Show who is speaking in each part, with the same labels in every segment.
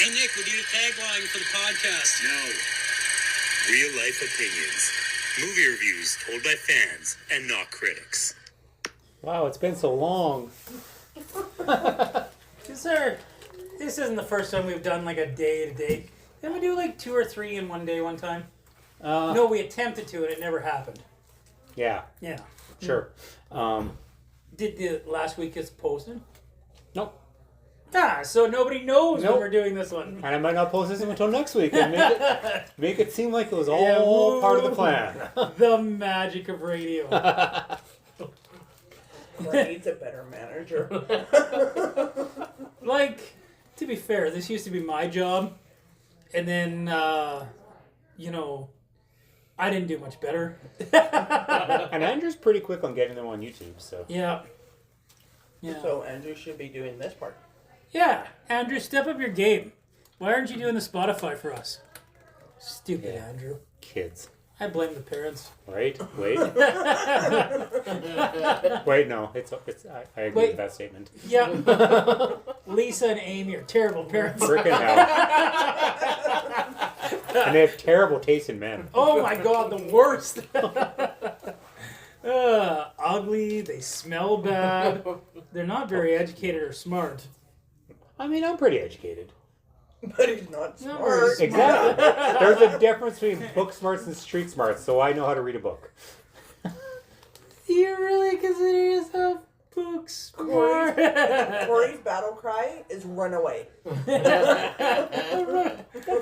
Speaker 1: Hey, Nick, we need a tagline for the podcast.
Speaker 2: No. Real life opinions. Movie reviews told by fans and not critics.
Speaker 3: Wow, it's been so long.
Speaker 4: This isn't the first time we've done like a day-to-day. Didn't we do like 2 or 3 in one day one time? No, we attempted to and it never happened.
Speaker 3: Yeah,
Speaker 4: Yeah.
Speaker 3: sure.
Speaker 4: Did the last week is posted?
Speaker 3: Nope.
Speaker 4: So nobody knows
Speaker 3: Nope.
Speaker 4: when we're doing this one.
Speaker 3: And I might not post this until next week and make it seem like it was all part of the plan.
Speaker 4: The magic of radio.
Speaker 5: Corey needs a better manager.
Speaker 4: Like, to be fair, this used to be my job. And then, I didn't do much better.
Speaker 3: And Andrew's pretty quick on getting them on YouTube, so.
Speaker 4: Yeah. Yeah.
Speaker 5: So Andrew should be doing this part.
Speaker 4: Yeah, Andrew, step up your game. Why aren't you doing the Spotify for us? Stupid
Speaker 3: Yeah.
Speaker 4: Andrew.
Speaker 3: Kids.
Speaker 4: I blame the parents.
Speaker 3: Right? Wait. Wait, no. I agree
Speaker 4: Wait.
Speaker 3: with that statement.
Speaker 4: Yeah. Lisa and Amy are terrible parents.
Speaker 3: Frickin' hell. And they have terrible taste in men.
Speaker 4: Oh my god, the worst. Ugly, they smell bad. They're not very educated or smart.
Speaker 3: I mean, I'm pretty educated.
Speaker 5: But he's not
Speaker 4: No,
Speaker 5: smart.
Speaker 3: Exactly. There's a difference between book smarts and street smarts, so I know how to read a book.
Speaker 4: You really consider yourself book smart?
Speaker 5: Corey's battle cry is run away.
Speaker 3: That's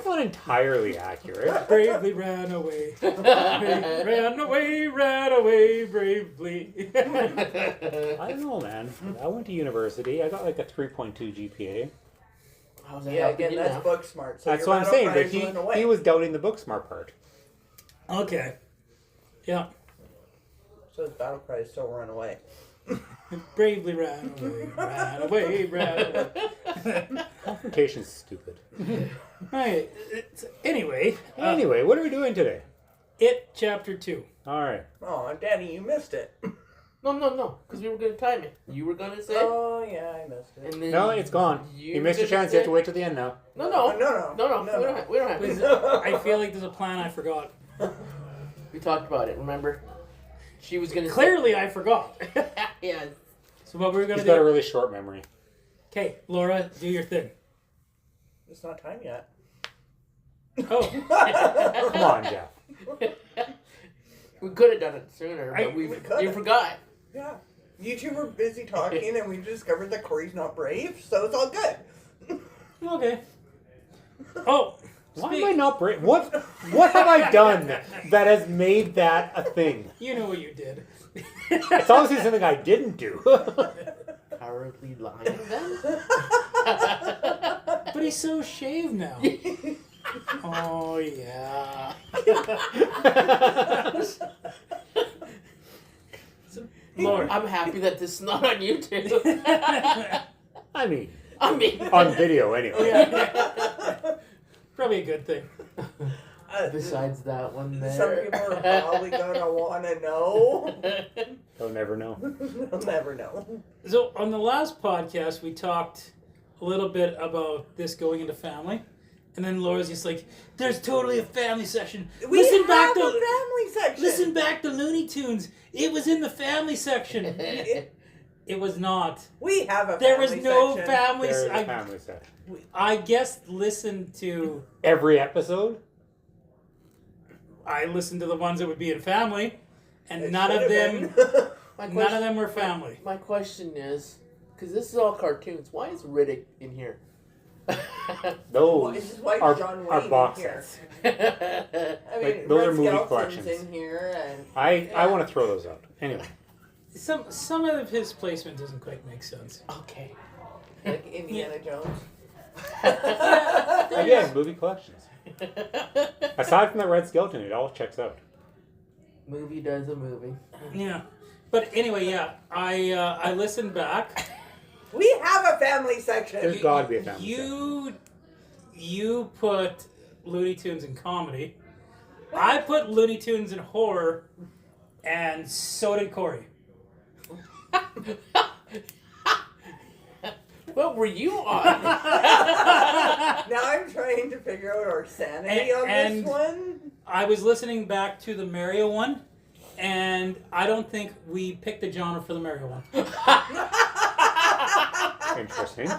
Speaker 3: not entirely accurate.
Speaker 4: Bravely ran away. Ran away bravely.
Speaker 3: I don't know, man. I went to university. I got like a 3.2 GPA.
Speaker 6: How's that
Speaker 5: Yeah,
Speaker 6: helping
Speaker 5: again,
Speaker 6: you
Speaker 5: that's
Speaker 6: now?
Speaker 5: book smart. So
Speaker 3: That's
Speaker 5: your
Speaker 3: what I'm
Speaker 5: battle
Speaker 3: saying,
Speaker 5: cry
Speaker 3: but
Speaker 5: is run away.
Speaker 3: he was doubting the book smart part.
Speaker 4: Okay. Yeah.
Speaker 5: So his battle cry is still run away.
Speaker 4: Bravely ran away.
Speaker 3: Confrontation's stupid.
Speaker 4: Right. Anyway.
Speaker 3: Anyway, what are we doing today?
Speaker 4: It Chapter 2.
Speaker 3: Alright.
Speaker 5: Oh, Daddy, you missed it.
Speaker 6: No, because we were going to time it. You were going to say,
Speaker 5: Oh, yeah, I missed it.
Speaker 6: and then
Speaker 3: No, it's gone. You missed your
Speaker 6: were gonna
Speaker 3: chance. You have
Speaker 6: say-
Speaker 3: to wait till the end now.
Speaker 6: No.
Speaker 5: No.
Speaker 6: We don't have
Speaker 4: Please,
Speaker 6: to.
Speaker 4: I feel like there's a plan I forgot.
Speaker 6: We talked about it. Remember? She was going to
Speaker 4: Clearly, I forgot.
Speaker 6: Yeah.
Speaker 4: So what we're gonna
Speaker 3: He's got a
Speaker 4: do?
Speaker 3: really short memory.
Speaker 4: Okay, Laura, do your thing.
Speaker 5: It's not time yet.
Speaker 4: Oh,
Speaker 3: Come on, Jeff.
Speaker 6: We could have done it sooner,
Speaker 4: I-
Speaker 6: but
Speaker 5: we could've.
Speaker 6: you forgot.
Speaker 5: Yeah. You two were busy talking, and we discovered that Corey's not brave, so it's all good.
Speaker 4: okay. Oh,
Speaker 3: Why am I not brave? What have I done that has made that a thing?
Speaker 4: you know what you did.
Speaker 3: It's obviously something I didn't do.
Speaker 6: Cowardly lion, then?
Speaker 4: But he's so shaved now. Oh yeah. Laura,
Speaker 6: I'm happy that this is not on YouTube.
Speaker 3: I mean,
Speaker 6: I mean,
Speaker 3: on video anyway.
Speaker 4: yeah. Probably a good thing.
Speaker 6: besides that one there.
Speaker 5: Some people are probably gonna want to know.
Speaker 3: They'll never know.
Speaker 5: They'll never know.
Speaker 4: So on the last podcast, we talked a little bit about this going into family, and then Laura's just like, "There's totally a family section.
Speaker 5: We have a family section.
Speaker 4: Listen back to Looney Tunes. It was in the family section. It was not.
Speaker 5: We have a
Speaker 4: There
Speaker 5: family
Speaker 4: was no
Speaker 5: section.
Speaker 4: family.
Speaker 3: There's a family section.
Speaker 4: I guess listen to.
Speaker 3: Every episode?
Speaker 4: I listened to the ones that would be in family, and
Speaker 5: It
Speaker 4: none of
Speaker 5: should've
Speaker 4: them.
Speaker 5: been.
Speaker 4: None of them were family.
Speaker 6: My question is, because this is all cartoons, why is Riddick in here?
Speaker 3: Those
Speaker 5: This is why
Speaker 3: are,
Speaker 5: John
Speaker 3: are
Speaker 5: Wayne
Speaker 3: box
Speaker 5: in here.
Speaker 3: sets.
Speaker 5: I mean,
Speaker 3: Like, those
Speaker 5: Red
Speaker 3: are movie
Speaker 5: Skelton's
Speaker 3: collections.
Speaker 5: in here, and
Speaker 3: I want to throw those out. Anyway.
Speaker 4: Some of his placement doesn't quite make sense.
Speaker 6: Okay.
Speaker 5: like Indiana Jones.
Speaker 3: Again, movie collections. Aside from the Red Skeleton, it all checks out.
Speaker 6: Movie does a movie.
Speaker 4: Yeah, but anyway, yeah, I listened back.
Speaker 5: We have a family section.
Speaker 3: There's got to be a family
Speaker 4: You put Looney Tunes in comedy. I put Looney Tunes in horror, and so did Corey.
Speaker 6: What were you on?
Speaker 5: Now I'm trying to figure out our sanity on
Speaker 4: And-
Speaker 5: this one.
Speaker 4: I was listening back to the Mario one, and I don't think we picked the genre for the Mario one.
Speaker 3: Interesting.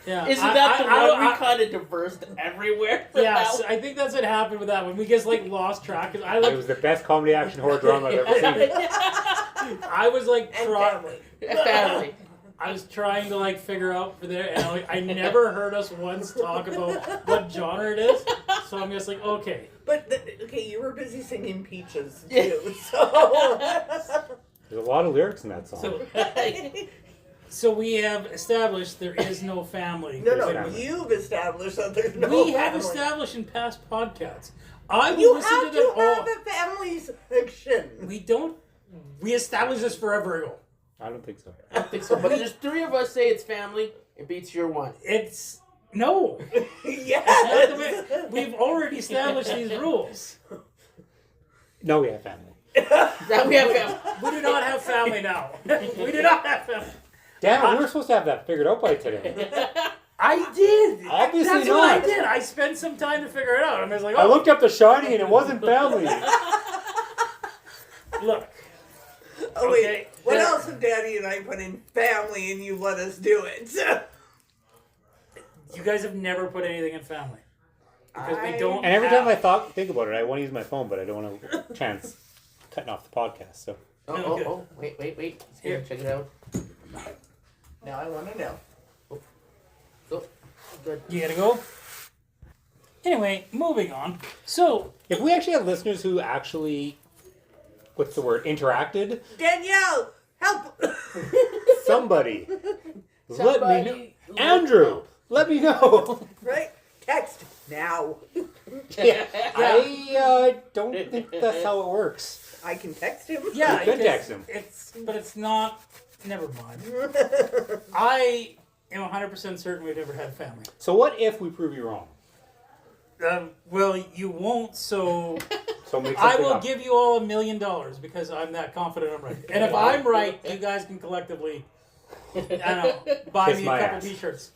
Speaker 4: Yeah,
Speaker 6: Isn't
Speaker 4: I-
Speaker 6: that the
Speaker 4: I-
Speaker 6: one we
Speaker 4: I-
Speaker 6: kind of diversed everywhere? for
Speaker 4: Yes,
Speaker 6: that
Speaker 4: I think that's what happened with that one. We just like lost track. 'Cause I
Speaker 3: It
Speaker 4: like,
Speaker 3: was the best comedy action horror drama I've ever seen.
Speaker 4: I was like
Speaker 5: And
Speaker 4: trying.
Speaker 5: family.
Speaker 6: Family.
Speaker 4: I was trying to like figure out for there, and I never heard us once talk about what genre it is. So I'm just like, okay,
Speaker 5: But okay, you were busy singing Peaches too, so.
Speaker 3: There's a lot of lyrics in that song.
Speaker 4: so so we have established there is no family.
Speaker 5: No,
Speaker 3: family.
Speaker 5: you've established that there's no
Speaker 4: We have
Speaker 5: family.
Speaker 4: established in past podcasts. I will
Speaker 5: You
Speaker 4: listen
Speaker 5: have
Speaker 4: to them
Speaker 5: to have
Speaker 4: all.
Speaker 5: a family section.
Speaker 4: We don't. We established this forever ago.
Speaker 3: I don't think so.
Speaker 6: I think so. But there's 3 of us say it's family. It beats your one.
Speaker 4: It's no.
Speaker 5: Yes.
Speaker 4: We've already established these rules.
Speaker 3: No, we have family.
Speaker 6: Now we have family.
Speaker 4: We do not have family now. We do not have family.
Speaker 3: Damn it, we were supposed to have that figured out by today.
Speaker 4: I did.
Speaker 3: Obviously
Speaker 4: That's what I
Speaker 3: not.
Speaker 4: did. I spent some time to figure it out. I was like,
Speaker 3: I
Speaker 4: oh,
Speaker 3: looked up The Shining and it wasn't family.
Speaker 4: look.
Speaker 5: Oh wait,
Speaker 4: Okay,
Speaker 5: what
Speaker 4: there-
Speaker 5: else have Daddy and I put in family and you let us do it?
Speaker 4: You guys have never put anything in family. Because we don't
Speaker 3: And every
Speaker 4: have-
Speaker 3: time I think about it, I want to use my phone, but I don't want to chance cutting off the podcast. So
Speaker 6: Oh, wait. He's here. Check it out.
Speaker 5: Now I want to know.
Speaker 6: Oh, good.
Speaker 4: You gotta go. Anyway, moving on. So,
Speaker 3: if we actually had listeners who actually, what's the word, interacted,
Speaker 5: Danielle, help!
Speaker 3: somebody, let me know.
Speaker 6: Somebody
Speaker 3: Andrew, let me know.
Speaker 5: Right? Text now.
Speaker 3: Yeah, I don't think that's how it works.
Speaker 5: I can text him.
Speaker 4: yeah,
Speaker 3: You can
Speaker 4: because
Speaker 3: text him.
Speaker 4: but it's not. Never mind. I am 100% certain we've never had family.
Speaker 3: So what if we prove you wrong?
Speaker 4: Well, you won't, so
Speaker 3: So make
Speaker 4: I
Speaker 3: something
Speaker 4: will
Speaker 3: up.
Speaker 4: give you all $1 million because I'm that confident I'm right. And if I'm right, you guys can collectively, I don't know, buy
Speaker 3: Kiss
Speaker 4: me a
Speaker 3: my
Speaker 4: couple
Speaker 3: ass.
Speaker 4: t-shirts.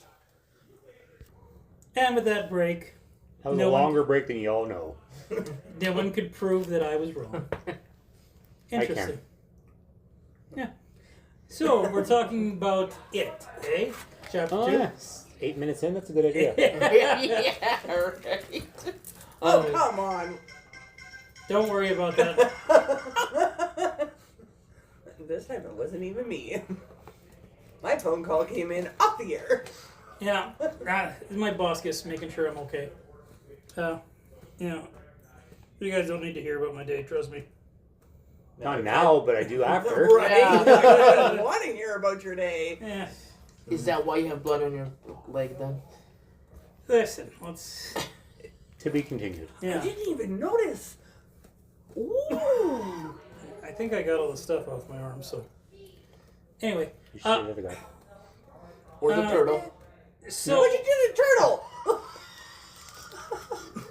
Speaker 4: And with that break,
Speaker 3: That was
Speaker 4: no
Speaker 3: a
Speaker 4: one-
Speaker 3: longer break than you all know.
Speaker 4: no one could prove that I was wrong. Interesting. Yeah. So, we're talking about it, eh? Chapter
Speaker 3: Oh,
Speaker 4: 2.
Speaker 3: yeah. 8 minutes in, that's a good idea.
Speaker 6: Yeah, right.
Speaker 5: Oh, come on.
Speaker 4: Don't worry about that.
Speaker 5: This time it wasn't even me. My phone call came in off the air.
Speaker 4: Yeah, my boss just making sure I'm okay. You know, you guys don't need to hear about my day, trust me.
Speaker 3: Not now, but I do after.
Speaker 5: Right?
Speaker 6: Yeah.
Speaker 5: I don't want to hear about your day.
Speaker 4: Yeah,
Speaker 6: Is that why you have blood on your leg then?
Speaker 4: listen, let's.
Speaker 3: To be continued.
Speaker 5: I
Speaker 4: Yeah,
Speaker 5: didn't even notice. Ooh.
Speaker 4: I think I got all the stuff off my arm, so. Anyway,
Speaker 3: You should have got.
Speaker 6: Or the turtle?
Speaker 4: so.
Speaker 5: What'd you do to Turtle?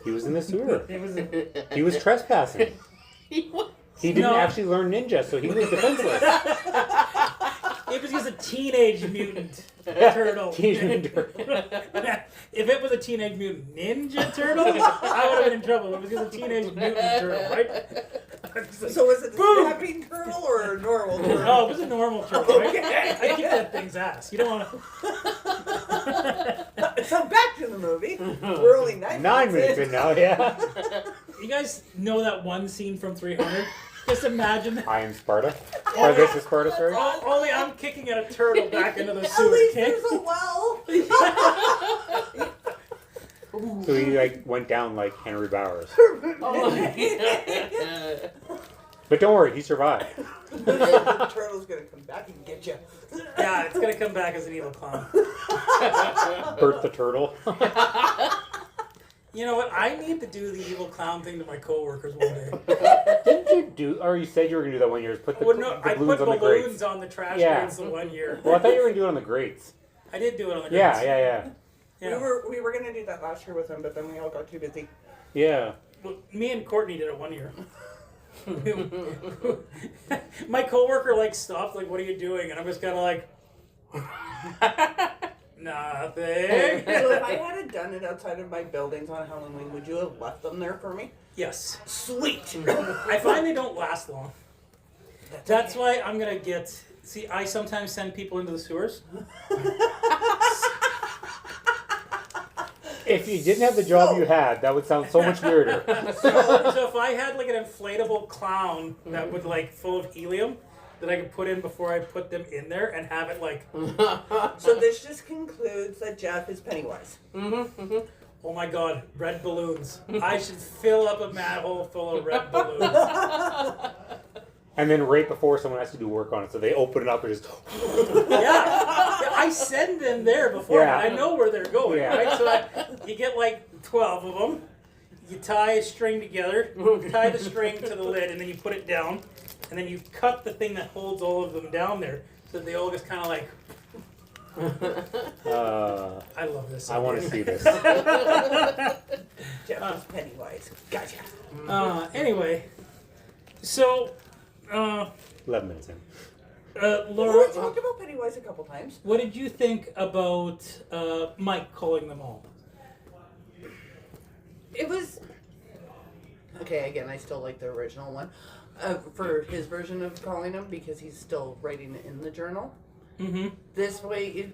Speaker 3: He was in the sewer.
Speaker 4: It was
Speaker 3: He was trespassing.
Speaker 6: He was-
Speaker 3: He didn't
Speaker 4: No.
Speaker 3: actually learn ninja, so he was defenseless.
Speaker 4: just a teenage mutant turtle.
Speaker 3: Teenage Mutant Turtle.
Speaker 4: If it was a teenage mutant ninja turtle, I would have been in trouble. If it was just a teenage mutant turtle, right?
Speaker 5: So was it the
Speaker 4: Boom!
Speaker 5: snapping turtle or a normal turtle?
Speaker 4: Oh, it was a normal turtle. Right? I kicked that thing's ass. You don't want to.
Speaker 5: So back to the movie. We're only 9
Speaker 3: 9 minutes in now, yeah.
Speaker 4: You guys know that one scene from 300? Just imagine.
Speaker 3: I am Sparta. Or this is Sparta, sorry.
Speaker 4: Only I'm kicking at a turtle back into the
Speaker 5: At
Speaker 4: sewer.
Speaker 5: least
Speaker 4: Okay?
Speaker 5: there's a well.
Speaker 3: So he like went down like Henry Bowers.
Speaker 6: Oh.
Speaker 3: But don't worry, he survived.
Speaker 5: The turtle's gonna come back and get you.
Speaker 4: Yeah, it's gonna come back as an evil clown.
Speaker 3: Bert the turtle.
Speaker 4: You know what? I need to do the evil clown thing to my coworkers one day.
Speaker 3: Didn't you do, or you said you were going to do that one year, is put the,
Speaker 4: Well, no,
Speaker 3: the
Speaker 4: I
Speaker 3: balloons
Speaker 4: put
Speaker 3: on the grates.
Speaker 4: balloons on the trash
Speaker 3: Yeah.
Speaker 4: cans the one year.
Speaker 3: Well, I thought you were going to do it on the grates.
Speaker 4: I did do it on the
Speaker 3: Yeah,
Speaker 4: grates.
Speaker 3: yeah.
Speaker 4: Yeah.
Speaker 5: We were gonna do that last year with him, but then we all got too busy.
Speaker 3: Yeah.
Speaker 4: Well, me and Courtney did it one year. My coworker like stopped, like, "What are you doing?" And I'm just kind of like, Nothing.
Speaker 5: So if I had done it outside of my buildings on Halloween, would you have left them there for me?
Speaker 4: Yes.
Speaker 5: Sweet.
Speaker 4: I find they don't last long. That's why I'm gonna get. See, I sometimes send people into the sewers.
Speaker 3: If you didn't have the job you had, that would sound so much weirder.
Speaker 4: So if I had like an inflatable clown that would like full of helium that I could put in before I put them in there and have it like,
Speaker 5: So this just concludes that Jeff is Pennywise.
Speaker 4: oh my god, red balloons. I should fill up a manhole full of red balloons.
Speaker 3: And then right before someone has to do work on it, so they open it up and just.
Speaker 4: Yeah, I send them there before.
Speaker 3: Yeah.
Speaker 4: I know where they're going,
Speaker 3: Yeah.
Speaker 4: right? So you get like 12 of them. You tie a string together, tie the string to the lid, and then you put it down. And then you cut the thing that holds all of them down there so that they all just kind of like. I love this.
Speaker 3: I want to see this.
Speaker 5: Jeff is Pennywise. Gotcha.
Speaker 4: Anyway, so,
Speaker 3: 11 minutes in.
Speaker 5: Well,
Speaker 4: Laura,
Speaker 5: we talked about Pennywise a couple times.
Speaker 4: what did you think about Mike calling them all?
Speaker 5: It was okay. Again, I still like the original one for his version of calling him because he's still writing it in the journal.
Speaker 4: Mm-hmm.
Speaker 5: This way,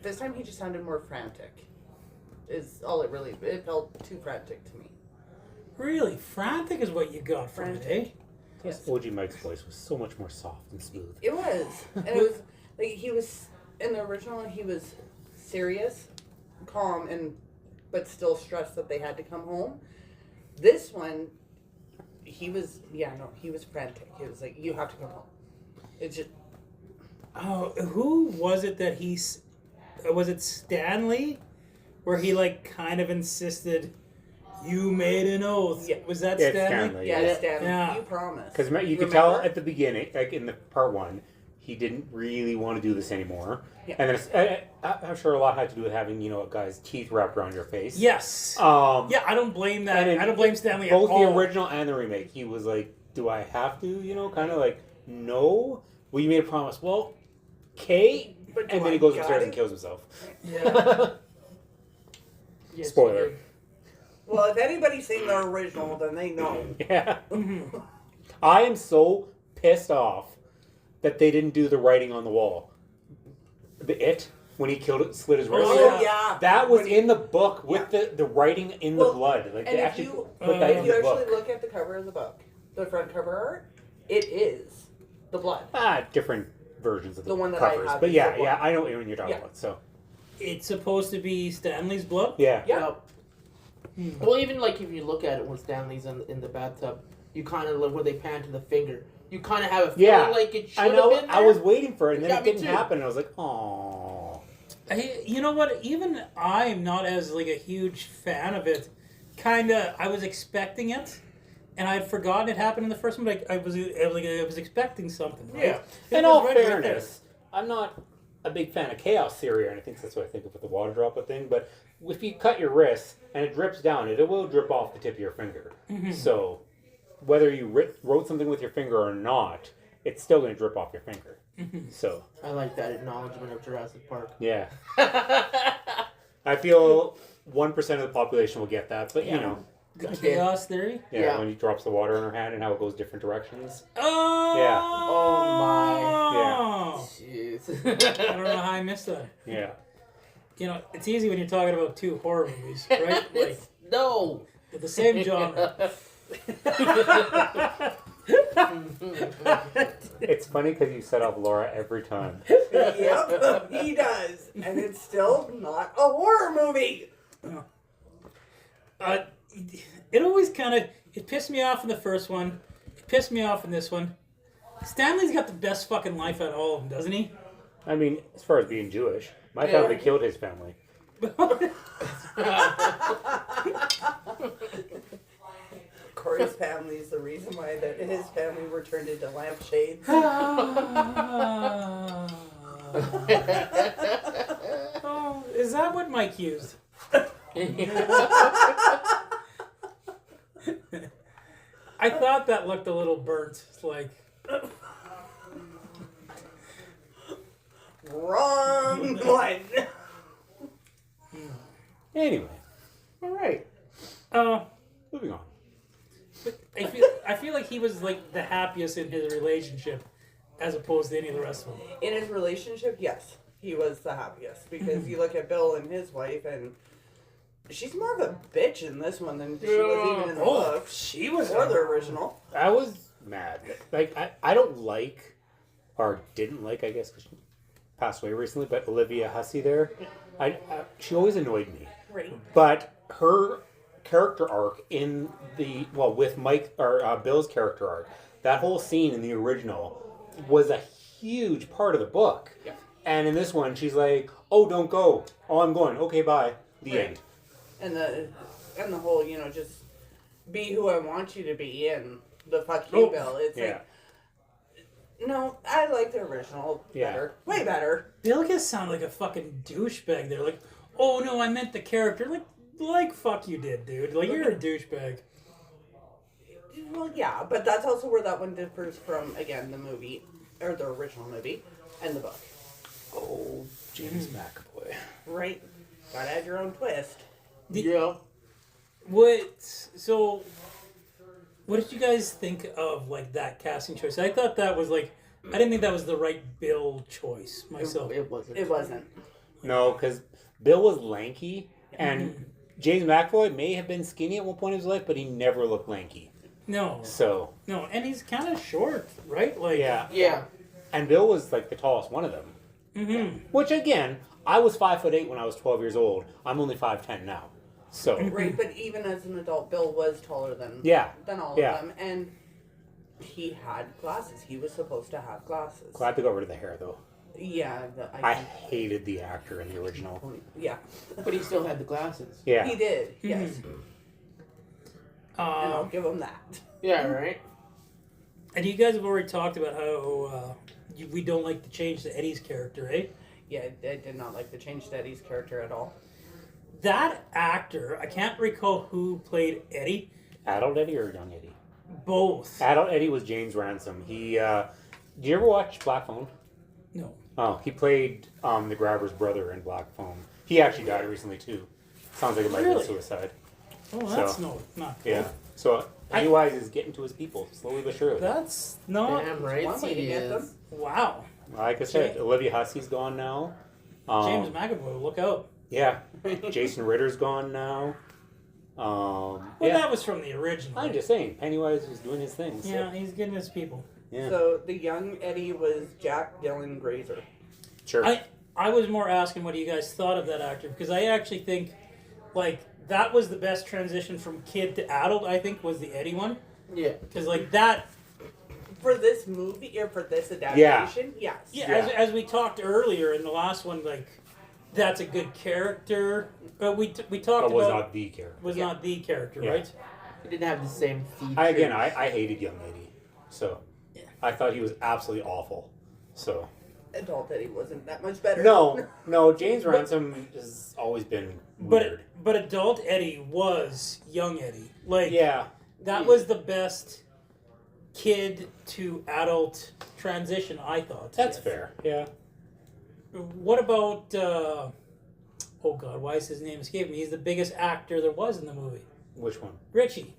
Speaker 5: this time he just sounded more frantic. Is all it really? It felt too frantic to me.
Speaker 4: Really, frantic is what you got from it, eh?
Speaker 3: Yes. OG Mike's voice was so much more soft and smooth.
Speaker 5: It was, and it was like he was in the original. He was serious, calm, but still stressed that they had to come home. This one, he was he was frantic. He was like, "You have to come home." It just
Speaker 4: Oh, who was it that was it Stanley? Where he like kind of insisted, you made an oath.
Speaker 5: Yeah.
Speaker 4: Was that
Speaker 3: Yeah,
Speaker 4: Stanley?
Speaker 3: Stanley.
Speaker 5: yeah,
Speaker 3: Yeah.
Speaker 5: Stanley,
Speaker 4: Yeah.
Speaker 5: you promised.
Speaker 3: Because you could tell at the beginning, like in the part one, he didn't really want to do this anymore.
Speaker 5: Yeah.
Speaker 3: And then I'm sure a lot had to do with having, a guy's teeth wrapped around your face.
Speaker 4: Yes.
Speaker 3: Yeah,
Speaker 4: I don't blame that.
Speaker 3: and in
Speaker 4: I don't blame Stanley
Speaker 3: both
Speaker 4: at all.
Speaker 3: the original and the remake, he was like, do I have to, kind of like, no. Well, you made a promise. Well, okay.
Speaker 5: But do
Speaker 3: And then
Speaker 5: I
Speaker 3: he goes
Speaker 5: got
Speaker 3: upstairs
Speaker 5: it?
Speaker 3: and kills himself.
Speaker 4: Yeah.
Speaker 6: Yes,
Speaker 3: Spoiler.
Speaker 6: you did.
Speaker 5: Well, if anybody's seen the original, then they know.
Speaker 3: Yeah. I am so pissed off that they didn't do the writing on the wall. When he slit his wrist.
Speaker 5: Oh yeah,
Speaker 3: That was
Speaker 5: When he-
Speaker 3: in the book with the writing in
Speaker 5: Well,
Speaker 3: the blood. Like
Speaker 5: and
Speaker 3: they
Speaker 5: if
Speaker 3: actually
Speaker 5: you-
Speaker 3: put that
Speaker 5: If
Speaker 3: in
Speaker 5: you
Speaker 3: the
Speaker 5: actually
Speaker 3: book.
Speaker 5: look at the cover of the book, the front cover art, it is the blood.
Speaker 3: Different versions of the
Speaker 5: one that I
Speaker 3: covers.
Speaker 5: have
Speaker 3: But
Speaker 5: is
Speaker 3: yeah,
Speaker 5: the one.
Speaker 3: I know what you're talking
Speaker 5: Yeah.
Speaker 3: about. So
Speaker 4: It's supposed to be Stanley's blood?
Speaker 3: yeah.
Speaker 5: Yeah.
Speaker 6: Well, even like if you look at it when Stanley's in the bathtub, you kind of look where they pan to the finger. You kind of have a feeling
Speaker 3: Yeah.
Speaker 6: like it should
Speaker 3: I
Speaker 6: have
Speaker 3: know.
Speaker 6: been there.
Speaker 3: I was waiting for it, and then
Speaker 6: Yeah,
Speaker 3: it
Speaker 6: me
Speaker 3: didn't
Speaker 6: too.
Speaker 3: happen. And I was like, oh.
Speaker 4: You know what? Even I'm not as like a huge fan of it. Kinda, I was expecting it, and I had forgotten it happened in the first one. Like I was expecting something. Right?
Speaker 5: Yeah.
Speaker 4: It
Speaker 3: In
Speaker 4: was
Speaker 3: all
Speaker 4: right there.
Speaker 3: fairness, I'm not a big fan of chaos theory, and I think that's what I think of with the water droplet thing. But if you cut your wrist and it drips down, it will drip off the tip of your finger.
Speaker 4: Mm-hmm.
Speaker 3: So whether you wrote something with your finger or not, it's still going to drip off your finger.
Speaker 4: Mm-hmm.
Speaker 3: So
Speaker 6: I like that acknowledgement of Jurassic Park.
Speaker 3: yeah, I feel 1% of the population will get that, but
Speaker 4: The chaos theory.
Speaker 3: yeah, when he drops the water in her hand and how it goes different directions.
Speaker 4: Oh.
Speaker 3: Yeah.
Speaker 4: Oh
Speaker 6: Jeez.
Speaker 4: I don't know how I missed that.
Speaker 3: Yeah.
Speaker 4: It's easy when you're talking about two horror movies, right? Like
Speaker 6: No.
Speaker 4: they're the same genre.
Speaker 3: It's funny because you set up Laura every time.
Speaker 5: Yep, he does, and it's still not a horror movie.
Speaker 4: It always it pissed me off in the first one. It pissed me off in this one. Stanley's got the best fucking life out of all of them, doesn't he?
Speaker 3: I mean, as far as being Jewish, my family killed his family.
Speaker 5: Corey's family is the reason why his family were turned into lampshades.
Speaker 4: Oh, is that what Mike used? I thought that looked a little burnt. It's like,
Speaker 5: Wrong one.
Speaker 3: Anyway,
Speaker 6: All right.
Speaker 3: moving on.
Speaker 4: I feel like he was like the happiest in his relationship, as opposed to any of the rest of them.
Speaker 5: In his relationship, yes, he was the happiest because you look at Bill and his wife, and she's more of a bitch in this one than she was even in the book
Speaker 4: she was
Speaker 5: or the original.
Speaker 3: I was mad. Like, I don't like, or didn't like, I guess, because she passed away recently, but Olivia Hussey there, she always annoyed me.
Speaker 5: Right.
Speaker 3: But her character arc in with Mike, or Bill's character arc, that whole scene in the original was a huge part of the book.
Speaker 5: Yeah.
Speaker 3: And in this one, she's like, oh, don't go. Oh, I'm going. Okay, bye. The
Speaker 5: Right.
Speaker 3: end.
Speaker 5: And the whole, just be who I want you to be, and the fuck you, Bill. It's
Speaker 3: Yeah.
Speaker 5: like, no, I like the original better. Way better.
Speaker 4: Bill just sounded like a fucking douchebag there. Like, oh no, I meant the character. Like fuck you did, dude. Like, you're a douchebag.
Speaker 5: Well, yeah, but that's also where that one differs from, again, the movie, or the original movie, and the book.
Speaker 3: Oh, James McAvoy.
Speaker 5: Right? Gotta add your own twist.
Speaker 6: Yeah.
Speaker 4: What did you guys think of, like, that casting choice? I thought that was, like, I didn't think that was the right Bill choice myself.
Speaker 6: It wasn't.
Speaker 5: It wasn't.
Speaker 3: No, because Bill was lanky, and James McAvoy may have been skinny at one point in his life, but he never looked lanky.
Speaker 4: No.
Speaker 3: So,
Speaker 4: No, and he's kind of short, right? Like,
Speaker 3: yeah.
Speaker 6: Yeah.
Speaker 3: And Bill was like the tallest one of them.
Speaker 4: Mm-hmm.
Speaker 3: Which, again, I was 5'8" when I was 12 years old. I'm only 5'10" now. So,
Speaker 5: Right, but even as an adult, Bill was taller than all
Speaker 3: Yeah.
Speaker 5: of them, and he had glasses. He was supposed to have glasses.
Speaker 3: glad to go over to the hair, though.
Speaker 5: Yeah,
Speaker 3: I hated the actor in the original.
Speaker 5: yeah,
Speaker 6: But he still had the glasses.
Speaker 3: Yeah.
Speaker 5: he did. Yes, and I'll give him that.
Speaker 6: Yeah, right?
Speaker 4: And you guys have already talked about how we don't like to change to Eddie's character, eh?
Speaker 5: Yeah, I did not like to change Eddie's character at all.
Speaker 4: That actor, I can't recall who played Eddie.
Speaker 3: Adult Eddie or young Eddie?
Speaker 4: Both.
Speaker 3: Adult Eddie was James Ransom. He, did you ever watch Black Phone?
Speaker 4: No.
Speaker 3: Oh, he played the Grabber's brother in Black Phone. He actually died recently, too. Sounds like it might have
Speaker 4: Really?
Speaker 3: been suicide.
Speaker 4: Oh, that's
Speaker 3: So,
Speaker 4: not cool.
Speaker 3: Yeah. So, Pennywise is getting to his people, slowly but surely.
Speaker 4: That's not.
Speaker 6: Damn right
Speaker 5: One way to
Speaker 6: he
Speaker 5: get
Speaker 6: is.
Speaker 5: them.
Speaker 4: Wow.
Speaker 3: Like I said, Olivia Hussey's gone now.
Speaker 4: James McAvoy, look out.
Speaker 3: Yeah. Jason Ritter's gone now.
Speaker 4: Well,
Speaker 3: Yeah.
Speaker 4: that was from the original.
Speaker 3: I'm just saying, Pennywise was doing his thing. So,
Speaker 4: Yeah, he's getting his people.
Speaker 3: yeah.
Speaker 5: So the young Eddie was Jack Dylan Grazer.
Speaker 3: Sure.
Speaker 4: I was more asking what you guys thought of that actor, because I actually think, like, that was the best transition from kid to adult, I think, was the Eddie one.
Speaker 6: Yeah.
Speaker 4: Because, like, that...
Speaker 5: For this movie, or for this adaptation, yes.
Speaker 4: Yeah,
Speaker 3: Yeah.
Speaker 4: As we talked earlier in the last one, like, that's a good character. But we talked
Speaker 3: but was
Speaker 4: about...
Speaker 3: not the character.
Speaker 4: was not the character,
Speaker 3: Yeah.
Speaker 4: right?
Speaker 6: He didn't have the same features.
Speaker 3: I hated young Eddie. So,
Speaker 4: Yeah.
Speaker 3: I thought he was absolutely awful. So,
Speaker 5: Adult Eddie wasn't that much better.
Speaker 3: no, James Ransom has always been weird.
Speaker 4: But adult Eddie was young Eddie. Like,
Speaker 3: Yeah.
Speaker 4: that was the best kid to adult transition, I thought.
Speaker 3: That's fair. Yeah.
Speaker 4: What about, oh God, why is his name escaping me? He's the biggest actor there was in the movie.
Speaker 3: Which one?
Speaker 4: Richie.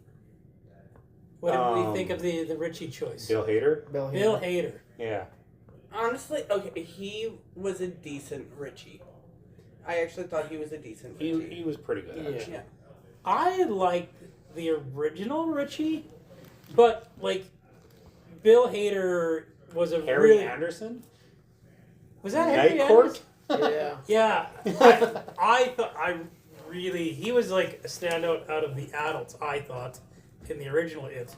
Speaker 4: What did we think of the Richie choice?
Speaker 3: Bill Hader?
Speaker 6: Bill
Speaker 4: Bill
Speaker 6: Hader.
Speaker 4: Hader.
Speaker 3: Yeah.
Speaker 5: Honestly, okay, he was a decent Richie. I actually thought he was a decent Richie.
Speaker 3: He was pretty good,
Speaker 6: Yeah.
Speaker 3: actually.
Speaker 5: Yeah.
Speaker 4: I liked the original Richie, but, like, Bill Hader was a
Speaker 3: Harry
Speaker 4: really...
Speaker 3: Anderson?
Speaker 4: Was that
Speaker 3: Night
Speaker 4: Harry
Speaker 3: Court?
Speaker 4: Anderson?
Speaker 6: Yeah.
Speaker 4: Yeah. I thought, he was, like, a standout out of the adults, I thought, in the original It.